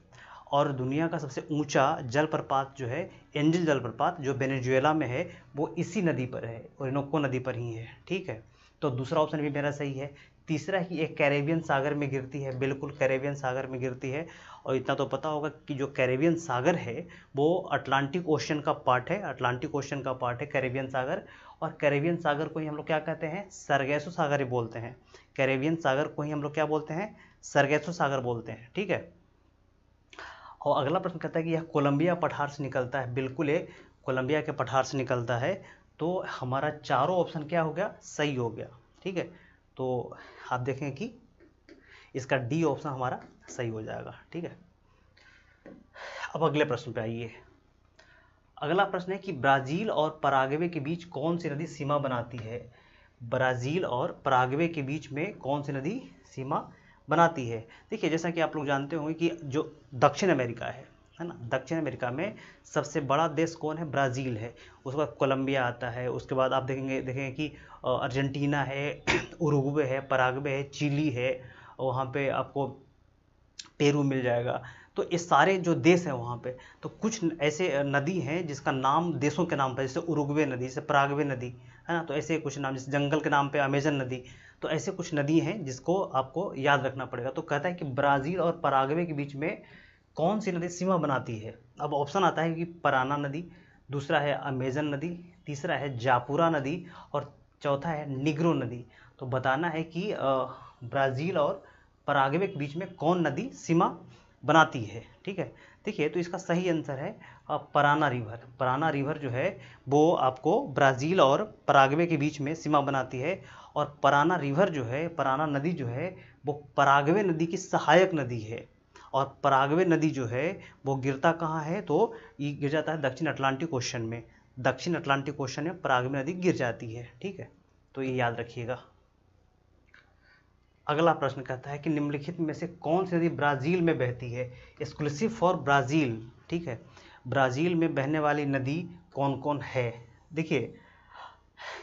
और दुनिया का सबसे ऊंचा जलप्रपात जो है एंजिल जलप्रपात जो वेनेजुएला में है वो इसी नदी पर है, ओरिनोको नदी पर ही है, ठीक है। तो दूसरा ऑप्शन भी मेरा सही है। तीसरा है कि एक कैरेबियन सागर में गिरती है, बिल्कुल कैरेबियन सागर में गिरती है। और इतना तो पता होगा कि जो कैरेबियन सागर है वो अटलांटिक ओशन का पार्ट है, अटलांटिक ओशन का पार्ट है कैरेबियन सागर। और कैरेबियन सागर को ही हम लोग क्या कहते हैं, सरगैसो सागर ही बोलते हैं। कैरेबियन सागर को ही हम लोग क्या बोलते हैं, सरगैसो सागर बोलते हैं, ठीक है। और अगला प्रश्न कहता है कि यह कोलंबिया पठार से निकलता है। बिल्कुल ये कोलंबिया के पठार से निकलता है। तो हमारा चारों ऑप्शन क्या हो गया, सही हो गया, ठीक है। तो आप देखें कि इसका डी ऑप्शन हमारा सही हो जाएगा, ठीक है। अब अगले प्रश्न पे आइए। अगला प्रश्न है कि ब्राज़ील और पराग्वे के बीच कौन सी नदी सीमा बनाती है। ब्राज़ील और पराग्वे के बीच में कौन सी नदी सीमा बनाती है। देखिए जैसा कि आप लोग जानते होंगे कि जो दक्षिण अमेरिका है ना, दक्षिण अमेरिका में सबसे बड़ा देश कौन है, ब्राज़ील है। उसके बाद कोलंबिया आता है, उसके बाद आप देखेंगे कि अर्जेंटीना है, उरुग्वे है, पराग्वे है, चिली है, वहाँ पे आपको पेरू मिल जाएगा। तो ये सारे जो देश हैं वहाँ पे, तो कुछ ऐसे नदी हैं जिसका नाम देशों के नाम पर, जैसे उरुग्वे नदी, जैसे पराग्वे नदी है ना, तो ऐसे कुछ नाम, जैसे जंगल के नाम पे अमेजन नदी। तो ऐसे कुछ नदी हैं जिसको आपको याद रखना पड़ेगा। तो कहता है कि ब्राज़ील और पराग्वे के बीच में कौन सी नदी सीमा बनाती है? अब ऑप्शन आता है कि पराना नदी, दूसरा है अमेजन नदी, तीसरा है जापुरा नदी और चौथा है निग्रो नदी। तो बताना है कि ब्राज़ील और पराग्वे के बीच में कौन नदी सीमा बनाती है। ठीक है, देखिए तो इसका सही आंसर है पराना रिवर। पराना रिवर जो है वो आपको ब्राज़ील और पराग्वे के बीच में सीमा बनाती है। और पराना रिवर जो है, पराना नदी जो है वो पराग्वे नदी की सहायक नदी है। और पराग्वे नदी जो है वो गिरता कहाँ है? तो ये गिर जाता है दक्षिण अटलांटिक ओशन में। दक्षिण अटलांटिक ओशन में पराग्वे नदी गिर जाती है। ठीक है, तो ये याद रखिएगा। अगला प्रश्न कहता है कि निम्नलिखित में से कौन सी नदी ब्राज़ील में बहती है? Exclusive for Brazil. ठीक है, ब्राज़ील में बहने वाली नदी कौन कौन है? देखिए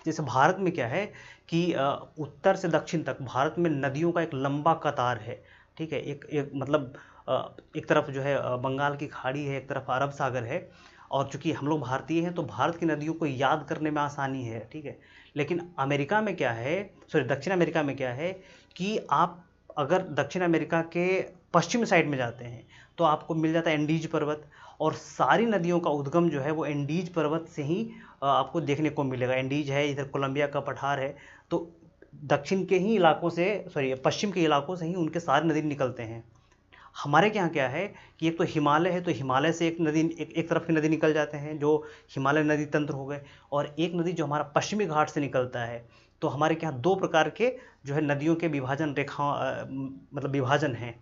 जैसे भारत में क्या है कि उत्तर से दक्षिण तक भारत में नदियों का एक लंबा कतार है। ठीक है, एक मतलब एक तरफ जो है बंगाल की खाड़ी है, एक तरफ अरब सागर है। और चूंकि हम लोग भारतीय हैं तो भारत की नदियों को याद करने में आसानी है। ठीक है, लेकिन अमेरिका में क्या है, सॉरी दक्षिण अमेरिका में क्या है कि आप अगर दक्षिण अमेरिका के पश्चिम साइड में जाते हैं तो आपको मिल जाता है एंडीज पर्वत। और सारी नदियों का उद्गम जो है वो एंडीज पर्वत से ही आपको देखने को मिलेगा। एंडीज है, इधर कोलंबिया का पठार है। तो दक्षिण के ही इलाकों से, सॉरी पश्चिम के इलाकों से ही उनके सारे नदी निकलते हैं। हमारे के यहाँ क्या है कि एक तो हिमालय है, तो हिमालय से एक नदी, एक तरफ की नदी निकल जाते हैं जो हिमालय नदी तंत्र हो गए। और एक नदी जो हमारा पश्चिमी घाट से निकलता है। तो हमारे के यहाँ दो प्रकार के जो है नदियों के विभाजन रेखा मतलब विभाजन हैं।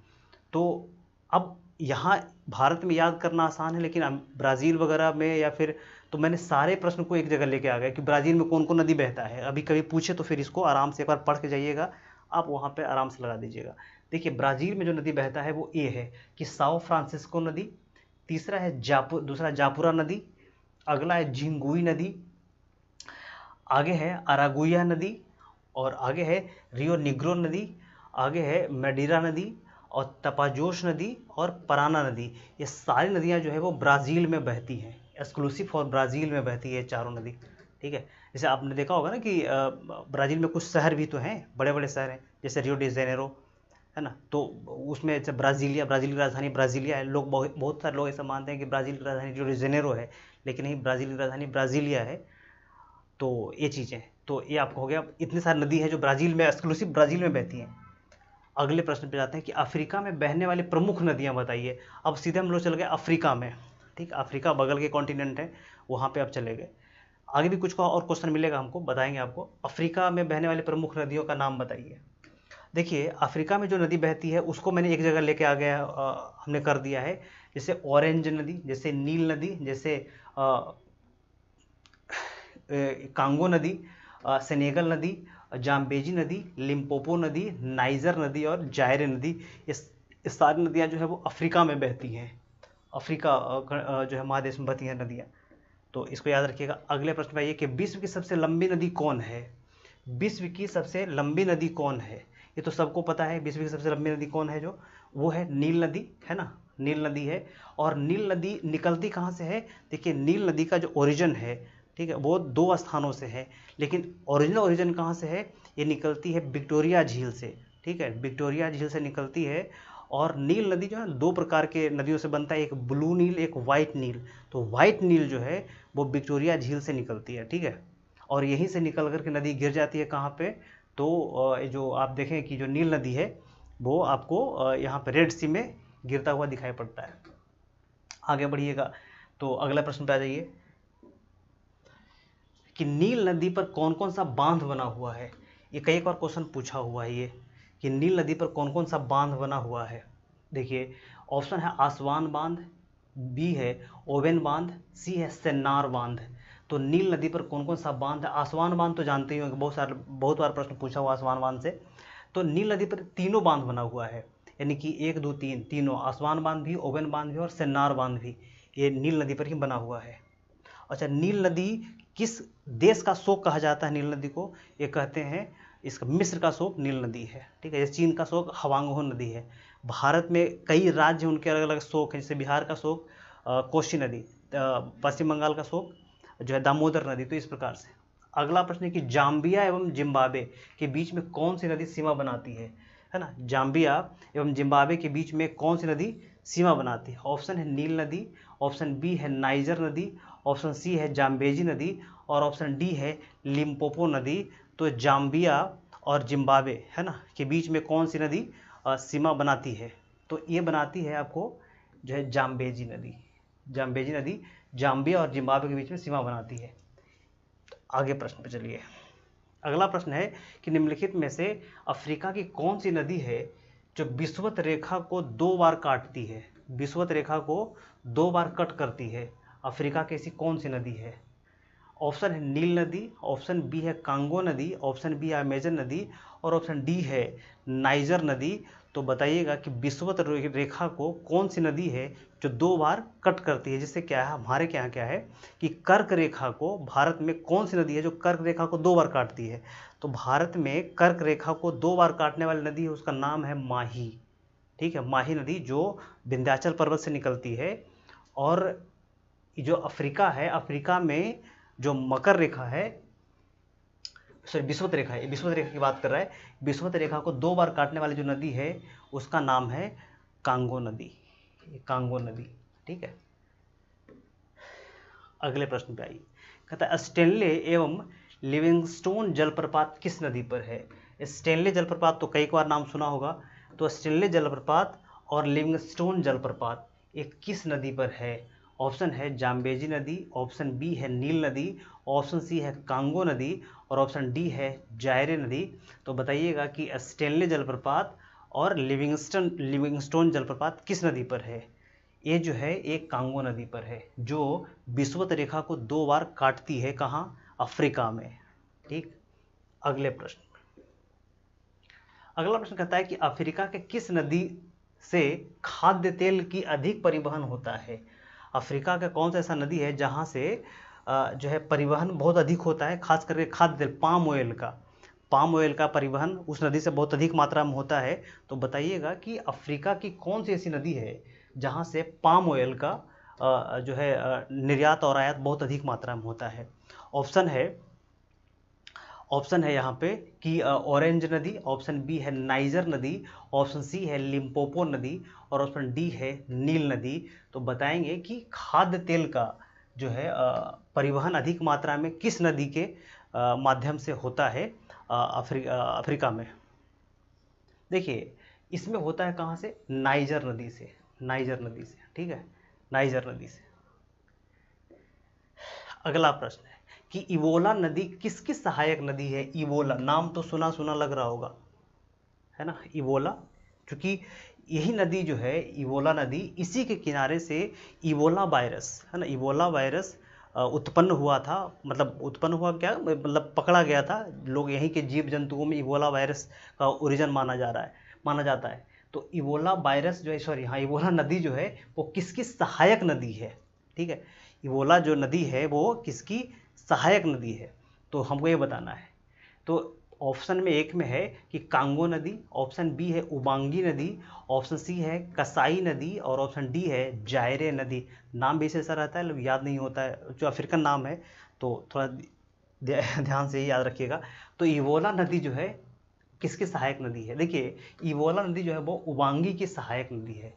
तो अब यहाँ भारत में याद करना आसान है, लेकिन ब्राज़ील वगैरह में या फिर, तो मैंने सारे प्रश्न को एक जगह लेके आ गया कि ब्राज़ील में कौन कौन नदी बहता है। अभी कभी पूछे तो फिर इसको आराम से एक बार पढ़ के जाइएगा, आप वहाँ पे आराम से लगा दीजिएगा। देखिए ब्राज़ील में जो नदी बहता है वो ये है कि साओ फ्रांसिस्को नदी, तीसरा है दूसरा जापुरा नदी, अगला है झिंगुई नदी, आगे है अरागुया नदी, और आगे है रियो निग्रो नदी, आगे है मेडीरा नदी और तपाजोश नदी और पराना नदी। ये सारी नदियाँ जो है वो ब्राज़ील में बहती हैं, एक्सक्लूसिव और ब्राज़ील में बहती है चारों नदी। ठीक है, जैसे आपने देखा होगा ना कि ब्राज़ील में कुछ शहर भी तो हैं, बड़े बड़े शहर हैं, जैसे रियो डी जेनेरो है ना। तो उसमें जैसे ब्राज़ीलिया, ब्राज़ील की राजधानी ब्राज़ीलिया है। लोग बहुत सारे लोग ऐसा मानते हैं कि ब्राज़ील की राजधानी रियो डी जेनेरो है, लेकिन नहीं, ब्राज़ील की राजधानी ब्राज़ीलिया है। तो ये चीज़ें, तो ये आपको हो गया, इतनी सारी नदी है जो ब्राज़ील में, एक्सक्लूसिव ब्राज़ील में बहती हैं। अगले प्रश्न पे जाते हैं कि अफ्रीका में बहने वाली प्रमुख नदियां बताइए। अब सीधे हम लोग चल गए अफ्रीका में। ठीक, अफ्रीका बगल के कॉन्टिनेंट है, वहाँ पे अब चले गए। आगे भी कुछ का और क्वेश्चन मिलेगा हमको, बताएंगे आपको। अफ्रीका में बहने वाली प्रमुख नदियों का नाम बताइए। देखिए अफ्रीका में जो नदी बहती है उसको मैंने एक जगह लेके आ गया, हमने कर दिया है। जैसे ऑरेंज नदी, जैसे नील नदी, जैसे कांगो नदी, सेनेगल नदी, जाम्बेजी नदी, लिम्पोपो नदी, नाइजर नदी और जायरे नदी। ये सारी नदियाँ जो है वो अफ्रीका में बहती हैं। अफ्रीका जो है महादेश में बहती हैं नदियाँ। तो इसको याद रखिएगा। अगले प्रश्न में आइए कि विश्व की सबसे लंबी नदी कौन है? विश्व की सबसे लंबी नदी कौन है? ये तो सबको पता है, विश्व की सबसे लंबी नदी कौन है, जो वो है नील नदी, है ना। नील नदी है। और नील नदी निकलती कहाँ से है? देखिए नील नदी का जो ओरिजिन है, ठीक है, वो दो स्थानों से है, लेकिन ओरिजिनल ओरिजिन कहाँ से है? ये निकलती है विक्टोरिया झील से। ठीक है, विक्टोरिया झील से निकलती है। और नील नदी जो है दो प्रकार के नदियों से बनता है, एक ब्लू नील, एक वाइट नील। तो वाइट नील जो है वो विक्टोरिया झील से निकलती है। ठीक है, और यहीं से निकल करके नदी गिर जाती है कहाँ पे? तो जो आप देखें कि जो नील नदी है वो आपको यहाँ पे रेड सी में गिरता हुआ दिखाई पड़ता है। आगे बढ़िएगा, तो अगला प्रश्न पे आ जाइए कि नील नदी पर कौन कौन सा बांध बना हुआ है। ये कई बार क्वेश्चन पूछा हुआ है ये, कि नील नदी पर कौन कौन सा बांध बना हुआ है। देखिए ऑप्शन है आसवान बांध, बी है ओवेन बांध, सी है सेन्नार बांध। तो नील नदी पर कौन कौन सा बांध है? आसवान बांध तो जानते ही होंगे, बहुत बार प्रश्न पूछा हुआ आसवान बांध से। तो नील नदी पर तीनों बांध बना हुआ है, यानी कि 1 2 3 तीनों, आसवान बांध भी, ओवेन बांध भी और सेन्नार बांध भी, ये नील नदी पर ही बना हुआ है। अच्छा, नील नदी किस देश का शोक कहा जाता है? नील नदी को ये कहते हैं, इसका मिस्र का शोक नील नदी है। ठीक है, जैसे चीन का शोक हवांगहो नदी है। भारत में कई राज्य उनके अलग अलग शोक हैं, जैसे बिहार का शोक कोसी नदी, पश्चिम बंगाल का शोक जो है दामोदर नदी। तो इस प्रकार से अगला प्रश्न है कि जाम्बिया एवं जिम्बाब्वे के बीच में कौन सी नदी सीमा बनाती है ना। जाम्बिया एवं जिम्बाब्वे के बीच में कौन सी नदी सीमा बनाती है? ऑप्शन है नील नदी, ऑप्शन बी है नाइजर नदी, ऑप्शन सी है जाम्बेजी नदी और ऑप्शन डी है लिम्पोपो नदी। तो जाम्बिया और जिम्बाब्वे है ना के बीच में कौन सी नदी सीमा बनाती है? तो ये बनाती है आपको जो है जाम्बेजी नदी। जाम्बेजी नदी जाम्बिया और जिम्बाब्वे के बीच में सीमा बनाती है। तो आगे प्रश्न पे चलिए। अगला प्रश्न है कि निम्नलिखित में से अफ्रीका की कौन सी नदी है जो विषुवत रेखा को 2 बार काटती है? विषुवत रेखा को 2 बार कट करती है, अफ्रीका की ऐसी कौन सी नदी है? ऑप्शन है नील नदी, ऑप्शन बी है कांगो नदी, ऑप्शन बी है अमेजन नदी और ऑप्शन डी है नाइजर नदी। तो बताइएगा कि विषुवत रेखा को कौन सी नदी है जो 2 बार कट करती है? जिससे क्या है, हमारे क्या क्या है कि कर्क रेखा को, भारत में कौन सी नदी है जो कर्क रेखा को 2 बार काटती है? तो भारत में कर्क रेखा को 2 बार काटने वाली नदी है, उसका नाम है माही। ठीक है, माही नदी जो विंध्याचल पर्वत से निकलती है। और जो अफ्रीका है, अफ्रीका में जो मकर रेखा है, सॉरी विषुवत रेखा है, विषुवत रेखा की बात कर रहा है, विषुवत रेखा को 2 बार काटने वाली जो नदी है उसका नाम है कांगो नदी, कांगो नदी। ठीक है, अगले प्रश्न पे आइए। कहता है स्टेनले एवं लिविंगस्टोन जलप्रपात किस नदी पर है? स्टेनले जलप्रपात तो कई बार नाम सुना होगा। तो स्टेनले जलप्रपात और लिविंगस्टोन जलप्रपात ये किस नदी पर है? ऑप्शन है जाम्बेजी नदी, ऑप्शन बी है नील नदी, ऑप्शन सी है कांगो नदी और ऑप्शन डी है जायरे नदी। तो बताइएगा कि स्टेनले जलप्रपात और लिविंगस्टोन जलप्रपात किस नदी पर है? ये जो है एक कांगो नदी पर है जो विषुवत रेखा को 2 बार काटती है। कहाँ? अफ्रीका में। ठीक, अगले प्रश्न। अगला प्रश्न कहता है कि अफ्रीका के किस नदी से खाद्य तेल की अधिक परिवहन होता है? अफ्रीका का कौन सा ऐसा नदी है जहां से जो है परिवहन बहुत अधिक होता है, खास करके खाद्य तेल पाम ऑयल का परिवहन उस नदी से बहुत अधिक मात्रा में होता है। तो बताइएगा कि अफ्रीका की कौन सी ऐसी नदी है जहां से पाम ऑयल का जो है निर्यात और आयात बहुत अधिक मात्रा में होता है? ऑप्शन है यहाँ पे कि ऑरेंज नदी, ऑप्शन बी है नाइजर नदी, ऑप्शन सी है लिम्पोपो नदी और ऑप्शन डी है नील नदी। तो बताएंगे कि खाद्य तेल का जो है परिवहन अधिक मात्रा में किस नदी के माध्यम से होता है अफ्रीका में? देखिए इसमें होता है कहाँ से? नाइजर नदी से, नाइजर नदी से। ठीक है, नाइजर नदी से। अगला प्रश्न है कि इवोला नदी किसकी सहायक नदी है? इवोला नाम तो सुना सुना लग रहा होगा, है ना, इवोला, क्योंकि यही नदी जो है इवोला नदी, इसी के किनारे से इवोला वायरस, है ना, इवोला वायरस उत्पन्न हुआ था। मतलब उत्पन्न हुआ क्या, मतलब पकड़ा गया था। लोग यहीं के जीव जंतुओं में इवोला वायरस का ओरिजिन माना जाता है। तो इवोला वायरस जो है, सॉरी हाँ, इवोला नदी जो है वो किसकी सहायक नदी है? ठीक है, इवोला जो नदी है वो किसकी सहायक नदी है? तो हमको ये बताना है। तो ऑप्शन में एक में है कि कांगो नदी, ऑप्शन बी है उबांगी नदी, ऑप्शन सी है कसाई नदी और ऑप्शन डी है जायरे नदी। नाम भी ऐसा रहता है, लोग याद नहीं होता है, जो अफ्रीकन नाम है, तो थोड़ा ध्यान से ही याद रखिएगा। तो इवोला नदी जो है किसकी सहायक नदी है? देखिए इवोला नदी जो है वो उबांगी की सहायक नदी है,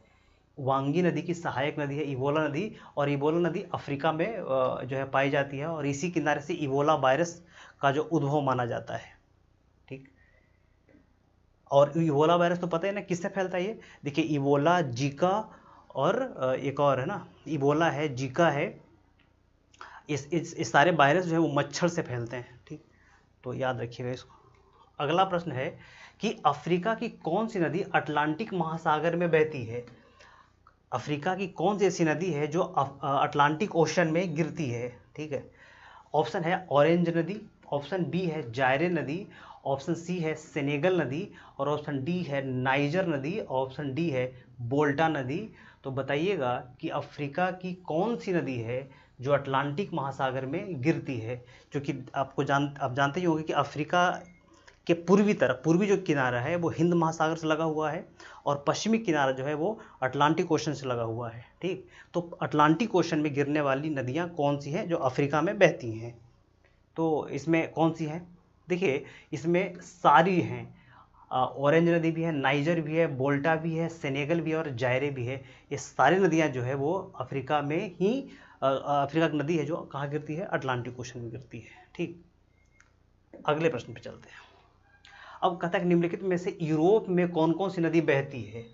उबांगी नदी की सहायक नदी है इवोला नदी। और इवोला नदी अफ्रीका में जो है पाई जाती है और इसी किनारे से इवोला वायरस का जो उद्भव माना जाता है। ठीक, और इवोला वायरस तो पता है ना किससे फैलता है? ये देखिए इवोला, जीका और एक और है ना, इवोला है, जीका है, इस सारे वायरस जो है वो मच्छर से फैलते हैं। ठीक, तो याद रखिएगा इसको। अगला प्रश्न है कि अफ्रीका की कौन सी नदी अटलांटिक महासागर में बहती है? अफ्रीका की कौन सी ऐसी नदी है जो अटलांटिक ओशन में गिरती है? ठीक है, ऑप्शन है ऑरेंज नदी, ऑप्शन बी है जायरे नदी, ऑप्शन सी है सेनेगल नदी और ऑप्शन डी है नाइजर नदी, ऑप्शन डी है बोल्टा नदी। तो बताइएगा कि अफ्रीका की कौन सी नदी है जो अटलांटिक महासागर में गिरती है? क्योंकि आप जानते ही होंगे कि अफ्रीका के पूर्वी जो किनारा है वो हिंद महासागर से लगा हुआ है और पश्चिमी किनारा जो है वो अटलांटिक ओशन से लगा हुआ है। ठीक, तो अटलांटिक ओशन में गिरने वाली नदियाँ कौन सी हैं जो अफ्रीका में बहती हैं? तो इसमें कौन सी हैं? देखिए इसमें सारी हैं, ऑरेंज नदी भी है, नाइजर भी है, बोल्टा भी है, सेनेगल भी है और जायरे भी है। ये सारी नदियाँ जो है वो अफ्रीका में ही अफ्रीका की नदी है जो कहाँ गिरती है, अटलांटिक ओशन में गिरती है। ठीक, अगले प्रश्न पे चलते हैं। अब कहता है कि निम्नलिखित में से यूरोप में कौन कौन सी नदी बहती है,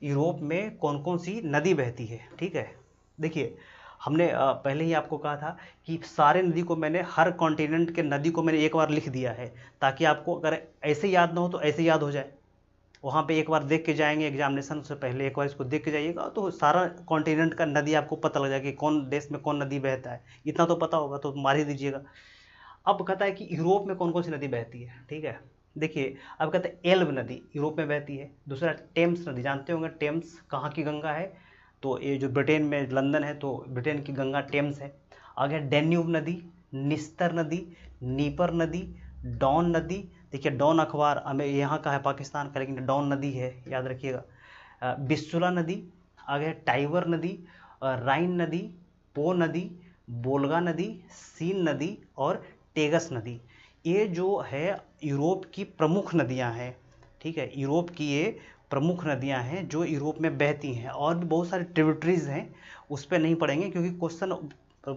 यूरोप में कौन कौन सी नदी बहती है। ठीक है, देखिए हमने पहले ही आपको कहा था कि सारे नदी को मैंने, हर कॉन्टिनेंट के नदी को मैंने एक बार लिख दिया है, ताकि आपको अगर ऐसे याद ना हो तो ऐसे याद हो जाए। वहाँ पे एक बार देख के जाएंगे एग्जामिनेशन से पहले, एक बार इसको देख के जाइएगा तो सारा कॉन्टिनेंट का नदी आपको पता लग जाएगा कि कौन देश में कौन नदी बहता है, इतना तो पता होगा, तो मार ही दीजिएगा। अब कहता है कि यूरोप में कौन कौन सी नदी बहती है। ठीक है, देखिए अब कहते हैं एल्ब नदी यूरोप में बहती है। दूसरा टेम्स नदी, जानते होंगे टेम्स कहाँ की गंगा है, तो ये जो ब्रिटेन में लंदन है तो ब्रिटेन की गंगा टेम्स है। आगे डेन्यूब नदी, निस्तर नदी, नीपर नदी, डॉन नदी। देखिए डॉन अखबार हमें यहाँ का है पाकिस्तान का, लेकिन डॉन नदी है, याद रखिएगा। बिस्सुला नदी, आगे टाइबर नदी, राइन नदी, पो नदी, बोल्गा नदी, सीन नदी और टेगस नदी। ये जो है यूरोप की प्रमुख नदियां हैं। ठीक है, यूरोप की ये प्रमुख नदियां हैं जो यूरोप में बहती हैं, और भी बहुत सारी ट्रिब्यूटरीज हैं, उस पर नहीं पढ़ेंगे क्योंकि क्वेश्चन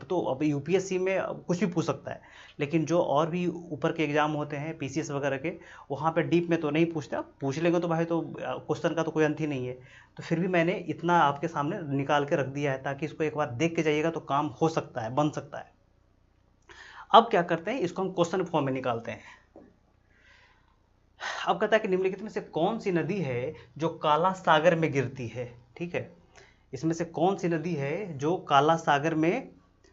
तो अब यूपीएससी में कुछ भी पूछ सकता है, लेकिन जो और भी ऊपर के एग्जाम होते हैं पीसीएस वगैरह के, वहाँ पे डीप में तो नहीं पूछता। पूछ लेंगे तो भाई तो क्वेश्चन का तो कोई अंत ही नहीं है। तो फिर भी मैंने इतना आपके सामने निकाल के रख दिया है ताकि इसको एक बार देख के जाइएगा तो काम हो सकता है, बन सकता है। अब क्या करते हैं, इसको हम क्वेश्चन फॉर्म में निकालते हैं। अब कहता है कि निम्नलिखित में से कौन सी नदी है जो काला सागर में गिरती है। ठीक है, इसमें से कौन सी नदी है जो काला सागर में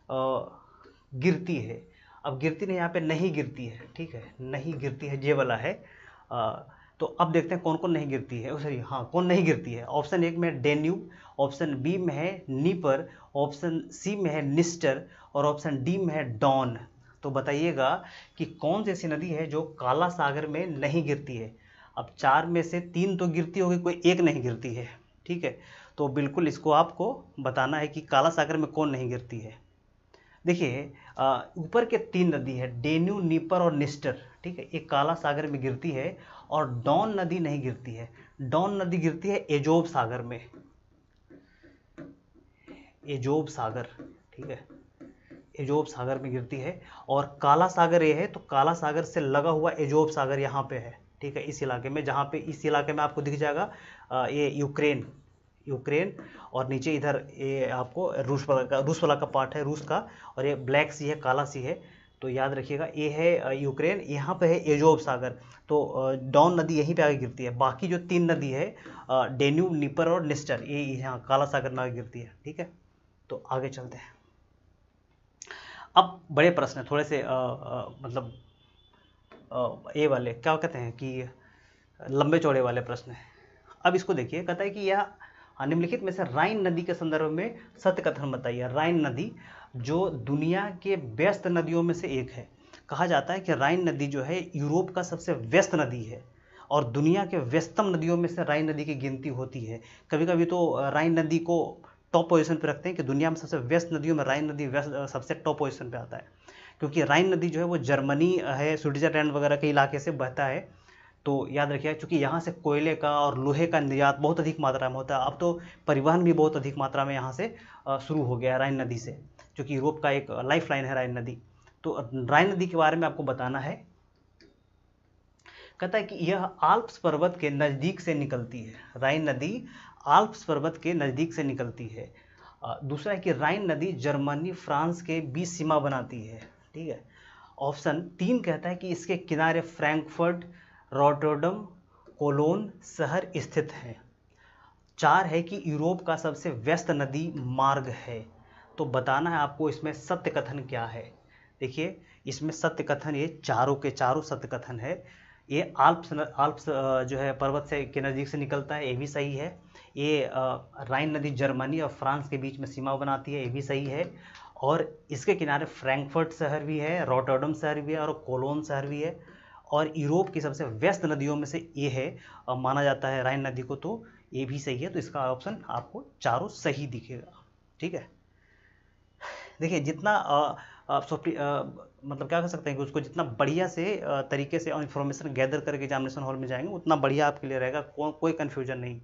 गिरती है। अब गिरती नहीं, यहाँ पे नहीं गिरती है। ठीक है, नहीं गिरती है, ये वाला है। तो अब देखते हैं कौन कौन नहीं गिरती है, सॉरी हाँ कौन नहीं गिरती है। ऑप्शन एक में डेन्यूब, ऑप्शन बी में है नीपर, ऑप्शन सी में है निस्टर और ऑप्शन डी में है डॉन। तो बताइएगा कि कौन सी ऐसी नदी है जो काला सागर में नहीं गिरती है। अब चार में से तीन तो गिरती होगी, कोई एक नहीं गिरती है। ठीक है, तो बिल्कुल इसको आपको बताना है कि काला सागर में कौन नहीं गिरती है। देखिए ऊपर के तीन नदी है डेन्यूब, नीपर और निस्टर। ठीक है, ये काला सागर में गिरती है और डॉन नदी नहीं गिरती है। डॉन नदी गिरती है एजोब सागर में, एजोब सागर। ठीक है, एजोब सागर में गिरती है। और काला सागर ये है तो काला सागर से लगा हुआ एजोब सागर यहाँ पे है। ठीक है, इस इलाके में, जहाँ पे इस इलाके में आपको दिख जाएगा ये यूक्रेन, यूक्रेन और नीचे इधर ये आपको रूस वाला का पार्ट है, रूस का, और ये ब्लैक सी है, काला सी है। तो याद रखिएगा ये है यूक्रेन, यहाँ पे है एजोब सागर। तो डॉन नदी यहीं पे आगे गिरती है। बाकी जो तीन नदी है डेन्यूब, नीपर और निस्टर, ये यहाँ काला सागर में आगे गिरती है। ठीक है, तो आगे चलते हैं। अब बड़े प्रश्न थोड़े से मतलब ये वाले क्या कहते हैं कि लंबे चौड़े वाले प्रश्न हैं। अब इसको देखिए, कहता है कि यह निम्नलिखित में से राइन नदी के संदर्भ में सत्य कथन बताइए। राइन नदी जो दुनिया के व्यस्त नदियों में से एक है। कहा जाता है कि राइन नदी जो है यूरोप का सबसे व्यस्त नदी है और दुनिया के व्यस्तम नदियों में से राइन नदी की गिनती होती है। कभी कभी तो राइन नदी को टॉप पोजीशन पे रखते हैं कि दुनिया में सबसे व्यस्त नदियों में राइन नदी सबसे टॉप पोजीशन पे आता है, क्योंकि राइन नदी जो है वो जर्मनी है, स्विट्जरलैंड वगैरह के इलाके से बहता है। तो याद रखिएगा, क्योंकि यहाँ से कोयले का और लोहे का निर्यात बहुत अधिक मात्रा में होता है। अब तो परिवहन भी बहुत अधिक मात्रा में यहाँ से शुरू हो गया है राइन नदी से, क्योंकि यूरोप का एक लाइफ लाइन है राइन नदी। तो राइन नदी के बारे में आपको बताना है। कहता है कि यह आल्प्स पर्वत के नज़दीक से निकलती है। राइन नदी आल्प्स पर्वत के नज़दीक से निकलती है। दूसरा है कि राइन नदी जर्मनी फ्रांस के बीच सीमा बनाती है। ठीक है, ऑप्शन तीन कहता है कि इसके किनारे फ्रैंकफर्ट, रॉटरडम, कोलोन शहर स्थित हैं। चार है कि यूरोप का सबसे व्यस्त नदी मार्ग है। तो बताना है आपको इसमें सत्य कथन क्या है। देखिए इसमें सत्य कथन ये चारों के चारों सत्य कथन है। ये आल्प्स जो है पर्वत से के नज़दीक से निकलता है, ये भी सही है। ये राइन नदी जर्मनी और फ्रांस के बीच में सीमा बनाती है, ये भी सही है। और इसके किनारे फ्रैंकफर्ट शहर भी है, रॉटरडम शहर भी है और कोलोन शहर भी है। और यूरोप की सबसे व्यस्त नदियों में से ये है, माना जाता है राइन नदी को, तो ये भी सही है। तो इसका ऑप्शन आपको चारों सही दिखेगा। ठीक है, देखिए जितना मतलब क्या कर सकते हैं कि उसको जितना बढ़िया से तरीके से इन्फॉर्मेशन गैदर करके एग्जामिनेशन हॉल में जाएंगे उतना बढ़िया आपके लिए रहेगा, कोई कन्फ्यूजन नहीं।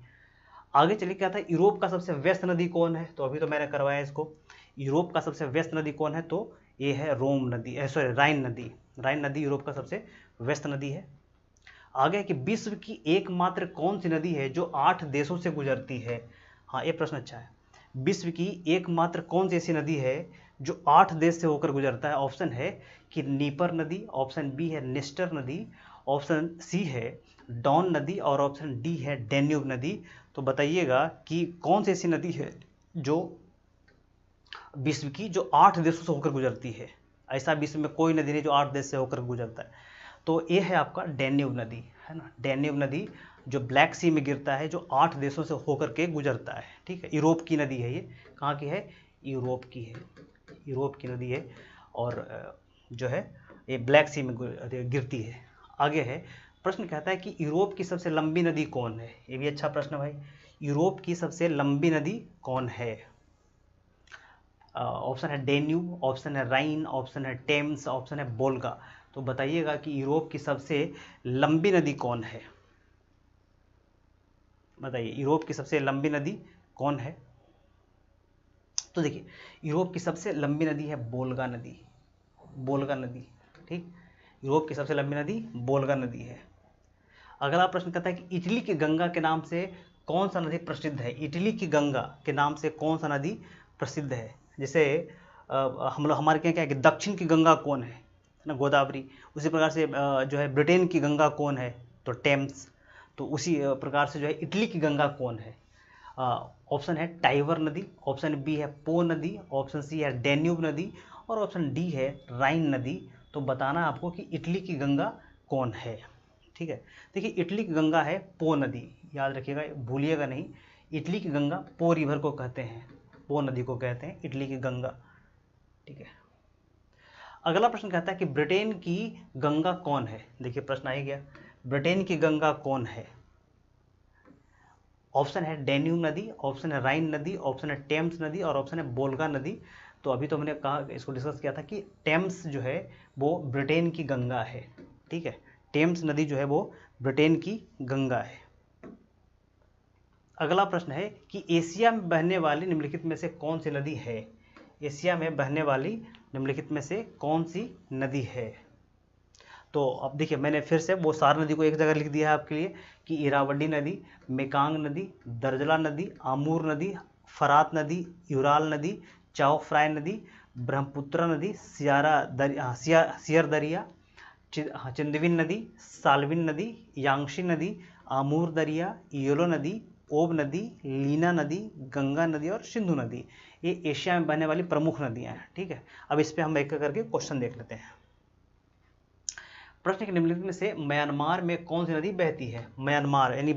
आगे चलिए क्या था, यूरोप का सबसे व्यस्त नदी कौन है, तो अभी तो मैंने करवाया इसको। यूरोप का सबसे व्यस्त नदी कौन है, तो ये है रोम नदी, सॉरी राइन नदी। राइन नदी यूरोप का सबसे व्यस्त नदी है। आगे कि विश्व की एकमात्र कौन सी नदी है जो 8 देशों से गुजरती है। हाँ, ये प्रश्न अच्छा है। विश्व की एकमात्र कौन सी ऐसी नदी है जो 8 देश से होकर गुजरता है। ऑप्शन है कि नीपर नदी, ऑप्शन बी है नेस्टर नदी, ऑप्शन सी है डॉन नदी और ऑप्शन डी है डेन्यूब नदी। तो बताइएगा कि कौन सी ऐसी नदी है जो विश्व की जो 8 देशों से होकर गुजरती है। ऐसा विश्व में कोई नदी नहीं जो 8 देश से होकर गुजरता है। तो ये है आपका डेन्यूब नदी, है ना। डेन्यूब नदी जो ब्लैक सी में गिरता है, जो 8 देशों से होकर के गुजरता है, ठीक है। यूरोप की नदी है ये। कहाँ की है, यूरोप की है, यूरोप की नदी है। और जो है ये ब्लैक सी में गिरती है। आगे है प्रश्न कहता है कि यूरोप की सबसे लंबी नदी कौन है। ये भी अच्छा प्रश्न भाई। यूरोप की सबसे लंबी नदी कौन है। ऑप्शन है डेन्यूब, ऑप्शन है राइन, ऑप्शन है टेम्स, ऑप्शन है वोल्गा। तो बताइएगा कि यूरोप की सबसे लंबी नदी कौन है। बताइए यूरोप की सबसे लंबी नदी कौन है। तो देखिए यूरोप की सबसे लंबी नदी है वोल्गा नदी, वोल्गा नदी, ठीक। यूरोप की सबसे लंबी नदी वोल्गा नदी है। अगला प्रश्न कहता है कि इटली की गंगा के नाम से कौन सा नदी प्रसिद्ध है। इटली की गंगा के नाम से कौन सा नदी प्रसिद्ध है। जैसे हम लोग हमारे क्या है कि दक्षिण की गंगा कौन है ना, गोदावरी। उसी प्रकार से जो है ब्रिटेन की गंगा कौन है, तो टेम्स। तो उसी प्रकार से जो है इटली की गंगा कौन है। ऑप्शन है टाइबर नदी, ऑप्शन बी है पो नदी, ऑप्शन सी है डेन्यूब नदी और ऑप्शन डी है राइन नदी। तो बताना आपको कि इटली की गंगा कौन है, ठीक है। देखिए इटली की गंगा है पो नदी, याद रखिएगा, भूलिएगा नहीं। इटली की गंगा पो रिवर को कहते हैं, पो नदी को कहते हैं इटली की गंगा, ठीक है। अगला प्रश्न कहता है कि ब्रिटेन की गंगा कौन है। देखिए प्रश्न आ ही गया, ब्रिटेन की गंगा कौन है। ऑप्शन है डेन्यूब नदी, ऑप्शन है राइन नदी, ऑप्शन है टेम्स नदी और ऑप्शन है वोल्गा नदी। तो अभी तो हमने कहा, इसको डिस्कस किया था कि टेम्स जो है वो ब्रिटेन की गंगा है, ठीक है। टेम्स नदी जो है वो ब्रिटेन की गंगा है। अगला प्रश्न है कि एशिया में बहने वाली निम्नलिखित में से कौन सी नदी है। एशिया में बहने वाली निम्नलिखित में से कौन सी नदी है। तो अब देखिए मैंने फिर से वो सारी नदी को एक जगह लिख दिया है आपके लिए कि इरावदी नदी, मेकांग नदी, दर्जला नदी, आमूर नदी, फरात नदी, यूराल नदी, चाओ फ्राय नदी, ब्रह्मपुत्र नदी, सियर दरिया, चिंदविन नदी, साल्विन नदी, यांगशी नदी, आमूर दरिया, येलो नदी, ओब नदी, लीना नदी, गंगा नदी और सिंधु नदी। ये एशिया में बहने वाली प्रमुख नदियां हैं, ठीक है। अब इस पे हम एक करके क्वेश्चन देख लेते हैं। प्रश्न के निम्नलिखित में से म्यांमार में कौन सी नदी बहती है। म्यांमार यानी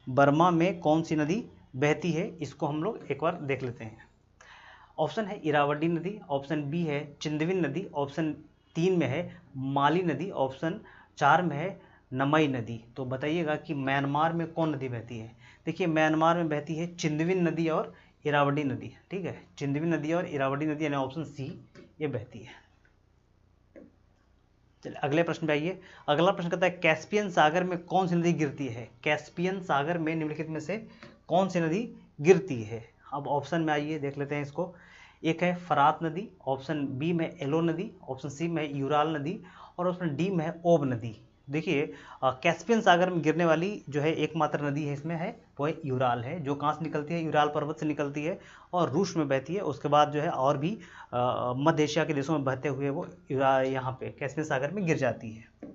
बर्मा में कौन सी नदी बहती है, इसको हम लोग एक बार देख लेते हैं। ऑप्शन है इरावदी नदी, ऑप्शन बी है चिंदविन नदी, ऑप्शन 3 में है माली नदी, ऑप्शन 4 में है नमई नदी। तो बताइएगा कि म्यांमार में कौन नदी बहती है। देखिए म्यांमार में बहती है चिंदविन नदी और इरावदी नदी, ठीक है। चिंदविन नदी और इरावदी नदी यानी ऑप्शन सी ये बहती है। चलिए अगले प्रश्न पे आइए। अगला प्रश्न कहता है कैस्पियन सागर में कौन सी नदी गिरती है। कैस्पियन सागर में निम्नलिखित में से कौन सी नदी गिरती है। अब ऑप्शन में आइए देख लेते हैं इसको। एक है फरात नदी, ऑप्शन बी में एलो नदी, ऑप्शन सी में यूराल नदी और ऑप्शन डी में है ओब नदी। देखिए कैस्पियन सागर में गिरने वाली जो है एकमात्र नदी है इसमें है वो है यूराल है, जो कहाँ से निकलती है, यूराल पर्वत से निकलती है और रूस में बहती है। उसके बाद जो है और भी मध्य एशिया के देशों में बहते हुए वो यहाँ पे कैस्पियन सागर में गिर जाती है।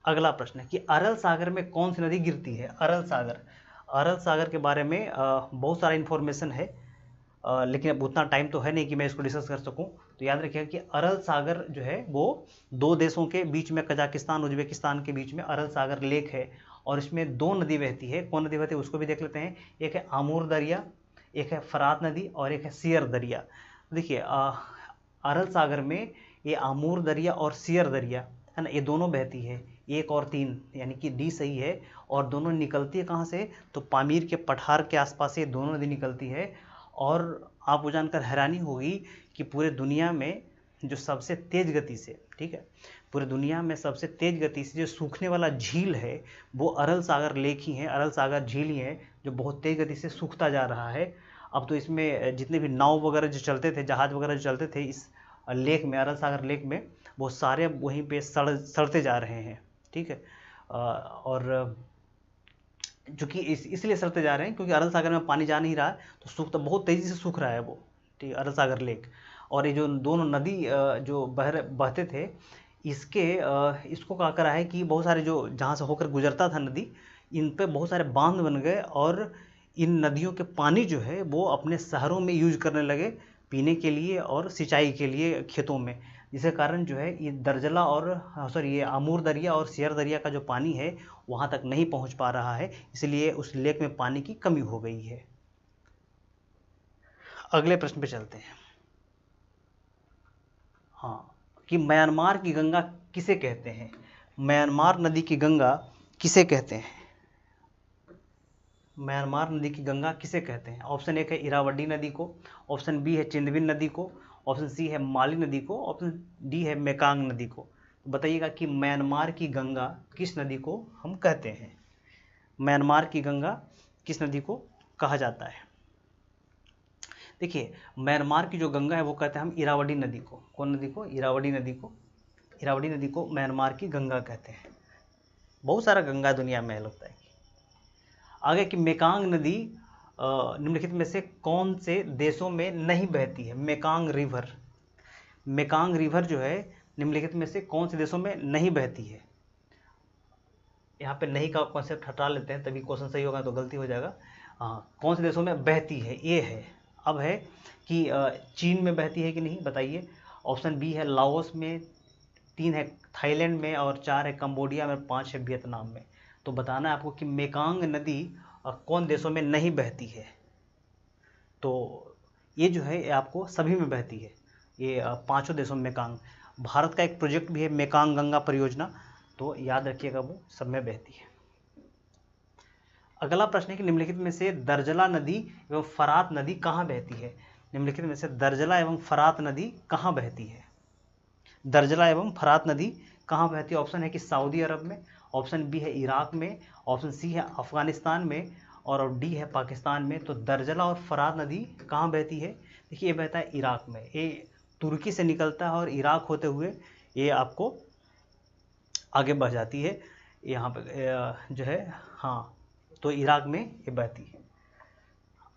अगला प्रश्न है कि अरल सागर में कौन सी नदी गिरती है। अरल सागर के बारे में बहुत सारा इन्फॉर्मेशन है, लेकिन अब उतना टाइम तो है नहीं कि मैं इसको डिस्कस कर सकूं। तो याद रखिएगा कि अरल सागर जो है वो 2 देशों के बीच में, कजाकिस्तान उज्बेकिस्तान के बीच में अरल सागर लेक है और इसमें 2 नदी बहती है। कौन नदी बहती है उसको भी देख लेते हैं। एक है आमूर दरिया, एक है फरात नदी और एक है सियर दरिया। देखिए अरल सागर में ये आमूर दरिया और सियर दरिया है ना, ये दोनों बहती है, 1 और 3 यानी कि डी सही है। और दोनों निकलती है कहाँ से, तो पामीर के पठार के आसपास से दोनों नदी निकलती है और आपको जानकर हैरानी होगी कि पूरे दुनिया में जो सबसे तेज गति से, ठीक है, पूरे दुनिया में सबसे तेज गति से जो सूखने वाला झील है वो अरल सागर लेक ही है, अरल सागर झील ही है जो बहुत तेज गति से सूखता जा रहा है। अब तो इसमें जितने भी नाव वगैरह जो चलते थे, जहाज वगैरह जो चलते थे इस लेक में, अरल सागर लेक में, वो सारे वहीं पे सड़ते जा रहे हैं, ठीक है। और चूँकि इसलिए सड़ते जा रहे हैं क्योंकि अरल सागर में पानी जा नहीं रहा, तो सूखता बहुत तेज़ी से सूख रहा है वो, ठीक, अरल सागर लेक। और ये जो दोनों नदी जो बहते थे, इसको क्या करा है कि बहुत सारे जो जहाँ से होकर गुजरता था नदी, इन पे बहुत सारे बांध बन गए और इन नदियों के पानी जो है वो अपने शहरों में यूज करने लगे पीने के लिए और सिंचाई के लिए खेतों में, जिसके कारण जो है ये दर्जला और ये आमूर दरिया और सियर दरिया का जो पानी है वहाँ तक नहीं पहुँच पा रहा है, इसलिए उस लेक में पानी की कमी हो गई है। अगले प्रश्न पे चलते हैं। हाँ, कि म्यांमार की गंगा किसे कहते हैं? म्यांमार नदी की गंगा किसे कहते हैं? म्यांमार नदी की गंगा किसे कहते हैं? ऑप्शन एक है इरावदी नदी को, ऑप्शन बी है चिंदविन नदी को, ऑप्शन सी है माली नदी को, ऑप्शन डी है मेकांग नदी को। तो बताइएगा कि म्यांमार की गंगा किस नदी को हम कहते हैं? म्यांमार की गंगा किस नदी को कहा जाता है? देखिए, म्यांमार की जो गंगा है वो कहते हैं हम इरावदी नदी को। कौन नदी को? इरावदी नदी को। इरावदी नदी को म्यांमार की गंगा कहते हैं। बहुत सारा गंगा दुनिया में लगता है। आगे कि मेकांग नदी निम्नलिखित में से कौन से देशों में नहीं बहती है? मेकांग रिवर, मेकांग रिवर जो है निम्नलिखित में से कौन से देशों में नहीं बहती है? यहाँ पे नहीं का कॉन्सेप्ट हटा लेते हैं तभी क्वेश्चन सही होगा, तो गलती हो जाएगा। हाँ, कौन से देशों में बहती है ये है। अब है कि चीन में बहती है कि नहीं, बताइए। ऑप्शन बी है लाओस में, 3 है थाईलैंड में, और 4 है कंबोडिया में, 5 है वियतनाम में। तो बताना है आपको कि मेकांग नदी कौन देशों में नहीं बहती है। तो ये जो है आपको सभी में बहती है, ये 5 देशों में मेकांग। भारत का एक प्रोजेक्ट भी है मेकांग गंगा परियोजना, तो याद रखिएगा वो सब में बहती है। अगला प्रश्न है कि निम्नलिखित में से दर्जला नदी एवं फरात नदी कहाँ बहती है? निम्नलिखित में से दर्जला एवं फरात नदी कहाँ बहती है? दर्जला एवं फरात नदी कहाँ बहती है? ऑप्शन है कि सऊदी अरब में, ऑप्शन बी है इराक में, ऑप्शन सी है अफगानिस्तान में, और डी है पाकिस्तान में। तो दर्जला और फरात नदी कहाँ बहती है? देखिए, ये बहता है इराक में, ये तुर्की से निकलता है और इराक होते हुए ये आपको आगे बढ़ जाती है यहाँ पे जो है। हाँ, तो इराक में ये बहती है।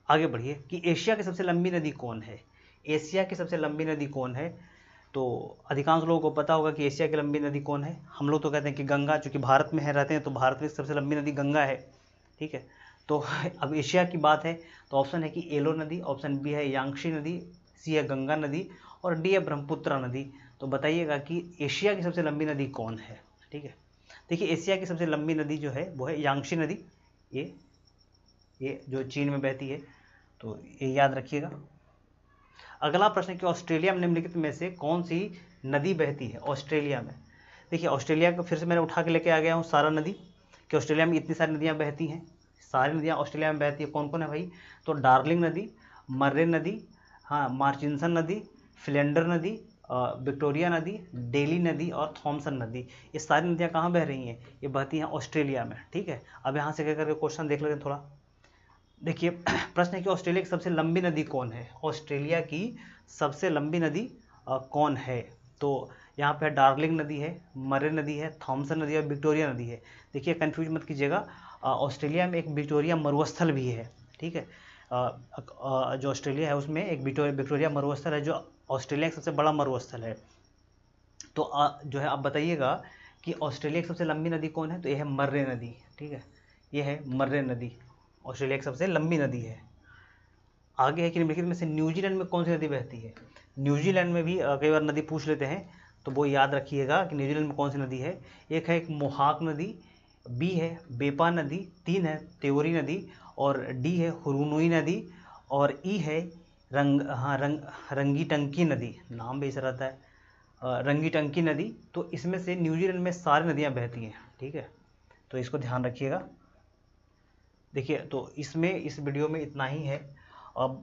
आगे बढ़िए कि एशिया की सबसे लंबी नदी कौन है? एशिया की सबसे लंबी नदी कौन है? तो अधिकांश लोगों को पता होगा कि एशिया की लंबी नदी कौन है। हम लोग तो कहते हैं कि गंगा, चूँकि भारत में है रहते हैं तो भारत में सबसे लंबी नदी गंगा है, ठीक है। तो अब एशिया की बात है तो ऑप्शन है कि एलो नदी, ऑप्शन बी है यांगशी नदी, सी है गंगा नदी, और डी है ब्रह्मपुत्रा नदी। तो बताइएगा कि एशिया की सबसे लंबी नदी कौन है, ठीक है। देखिए, एशिया की सबसे लंबी नदी जो है वो है यांगशी नदी, ये जो चीन में बहती है, तो ये याद रखिएगा। अगला प्रश्न है कि ऑस्ट्रेलिया में निम्नलिखित में से कौन सी नदी बहती है? ऑस्ट्रेलिया में, देखिए ऑस्ट्रेलिया का फिर से मैंने उठा के लेके आ गया हूँ सारा नदी, कि ऑस्ट्रेलिया में इतनी सारी नदियाँ बहती हैं। सारी नदियाँ ऑस्ट्रेलिया में बहती है। कौन कौन है भाई? तो डार्लिंग नदी, मर्रे नदी, हाँ, मार्चिंसन नदी, फ्लेंडर नदी, विक्टोरिया नदी, डेली नदी और थॉमसन नदी। ये सारी नदियाँ कहाँ बह रही हैं? ये बहती हैं ऑस्ट्रेलिया में, ठीक है। अब यहाँ से क्या करके क्वेश्चन देख लेते हैं थोड़ा। देखिए, प्रश्न है कि ऑस्ट्रेलिया की सबसे लंबी नदी कौन है? ऑस्ट्रेलिया की सबसे लंबी नदी कौन है? तो यहाँ पे डार्लिंग नदी है, मर्रे नदी है, थॉमसन नदी है और विक्टोरिया नदी है। देखिए, कंफ्यूज मत कीजिएगा, ऑस्ट्रेलिया में एक विक्टोरिया मरुस्थल भी है, ठीक है। जो ऑस्ट्रेलिया है उसमें एक विक्टोरिया मरुस्थल है जो ऑस्ट्रेलिया का सबसे बड़ा मरुस्थल है। तो जो है आप बताइएगा कि ऑस्ट्रेलिया की सबसे लंबी नदी कौन है? तो ये है मर्रे नदी, ठीक है, ये है मर्रे नदी, ऑस्ट्रेलिया की सबसे लंबी नदी है। आगे है कि निम्नलिखित में से न्यूजीलैंड में कौन सी नदी बहती है? न्यूजीलैंड में भी कई बार नदी पूछ लेते हैं, तो वो याद रखिएगा कि न्यूजीलैंड में कौन सी नदी है। एक है मोहाक नदी, बी है बेपा नदी, 3 है तेवरी नदी, और डी है हुरुनुई नदी, और ई है रंगीटंकी नदी। नाम भी ऐसा रहता है, रंगीटंकी नदी। तो इसमें से न्यूजीलैंड में सारी नदियाँ बहती हैं, ठीक है, तो इसको ध्यान रखिएगा। देखिए, तो इसमें इस वीडियो में इतना ही है। अब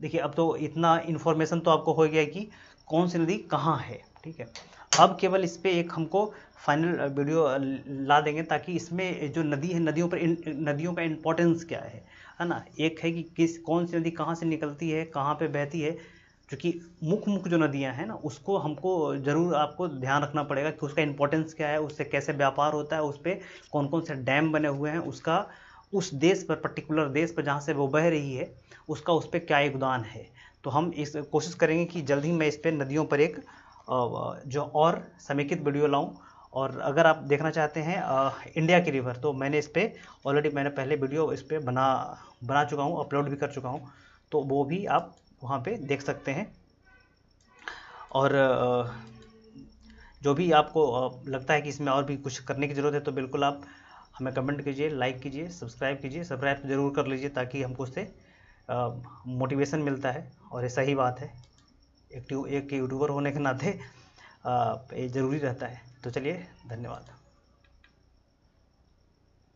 देखिए अब तो इतना इन्फॉर्मेशन तो आपको हो गया कि कौन सी नदी कहाँ है, ठीक है। अब केवल इस पे एक हमको फाइनल वीडियो ला देंगे, ताकि इसमें जो नदी है, नदियों पर नदियों का इम्पोर्टेंस क्या है ना। एक है कि कौन सी नदी कहाँ से निकलती है, कहाँ पे बहती है, क्योंकि मुख्य जो नदियां हैं ना, उसको हमको ज़रूर आपको ध्यान रखना पड़ेगा कि उसका इम्पोर्टेंस क्या है, उससे कैसे व्यापार होता है, उस पर कौन कौन से डैम बने हुए हैं, उसका उस देश पर, पर्टिकुलर देश पर जहाँ से वो बह रही है, उसका उस पर क्या योगदान है। तो हम इस कोशिश करेंगे कि जल्द ही मैं इस पर नदियों पर एक जो और समेकित वीडियो लाऊं। और अगर आप देखना चाहते हैं इंडिया की रिवर, तो मैंने इस पर ऑलरेडी मैंने पहले वीडियो इस पर बना चुका हूँ, अपलोड भी कर चुका हूँ, तो वो भी आप वहाँ पे देख सकते हैं। और जो भी आपको लगता है कि इसमें और भी कुछ करने की ज़रूरत है, तो बिल्कुल आप हमें कमेंट कीजिए, लाइक कीजिए, सब्सक्राइब कीजिए। सब्सक्राइब ज़रूर कर लीजिए, ताकि हमको उससे मोटिवेशन मिलता है, और ये सही बात है, एक यूट्यूबर होने के नाते ये ज़रूरी रहता है। तो चलिए, धन्यवाद।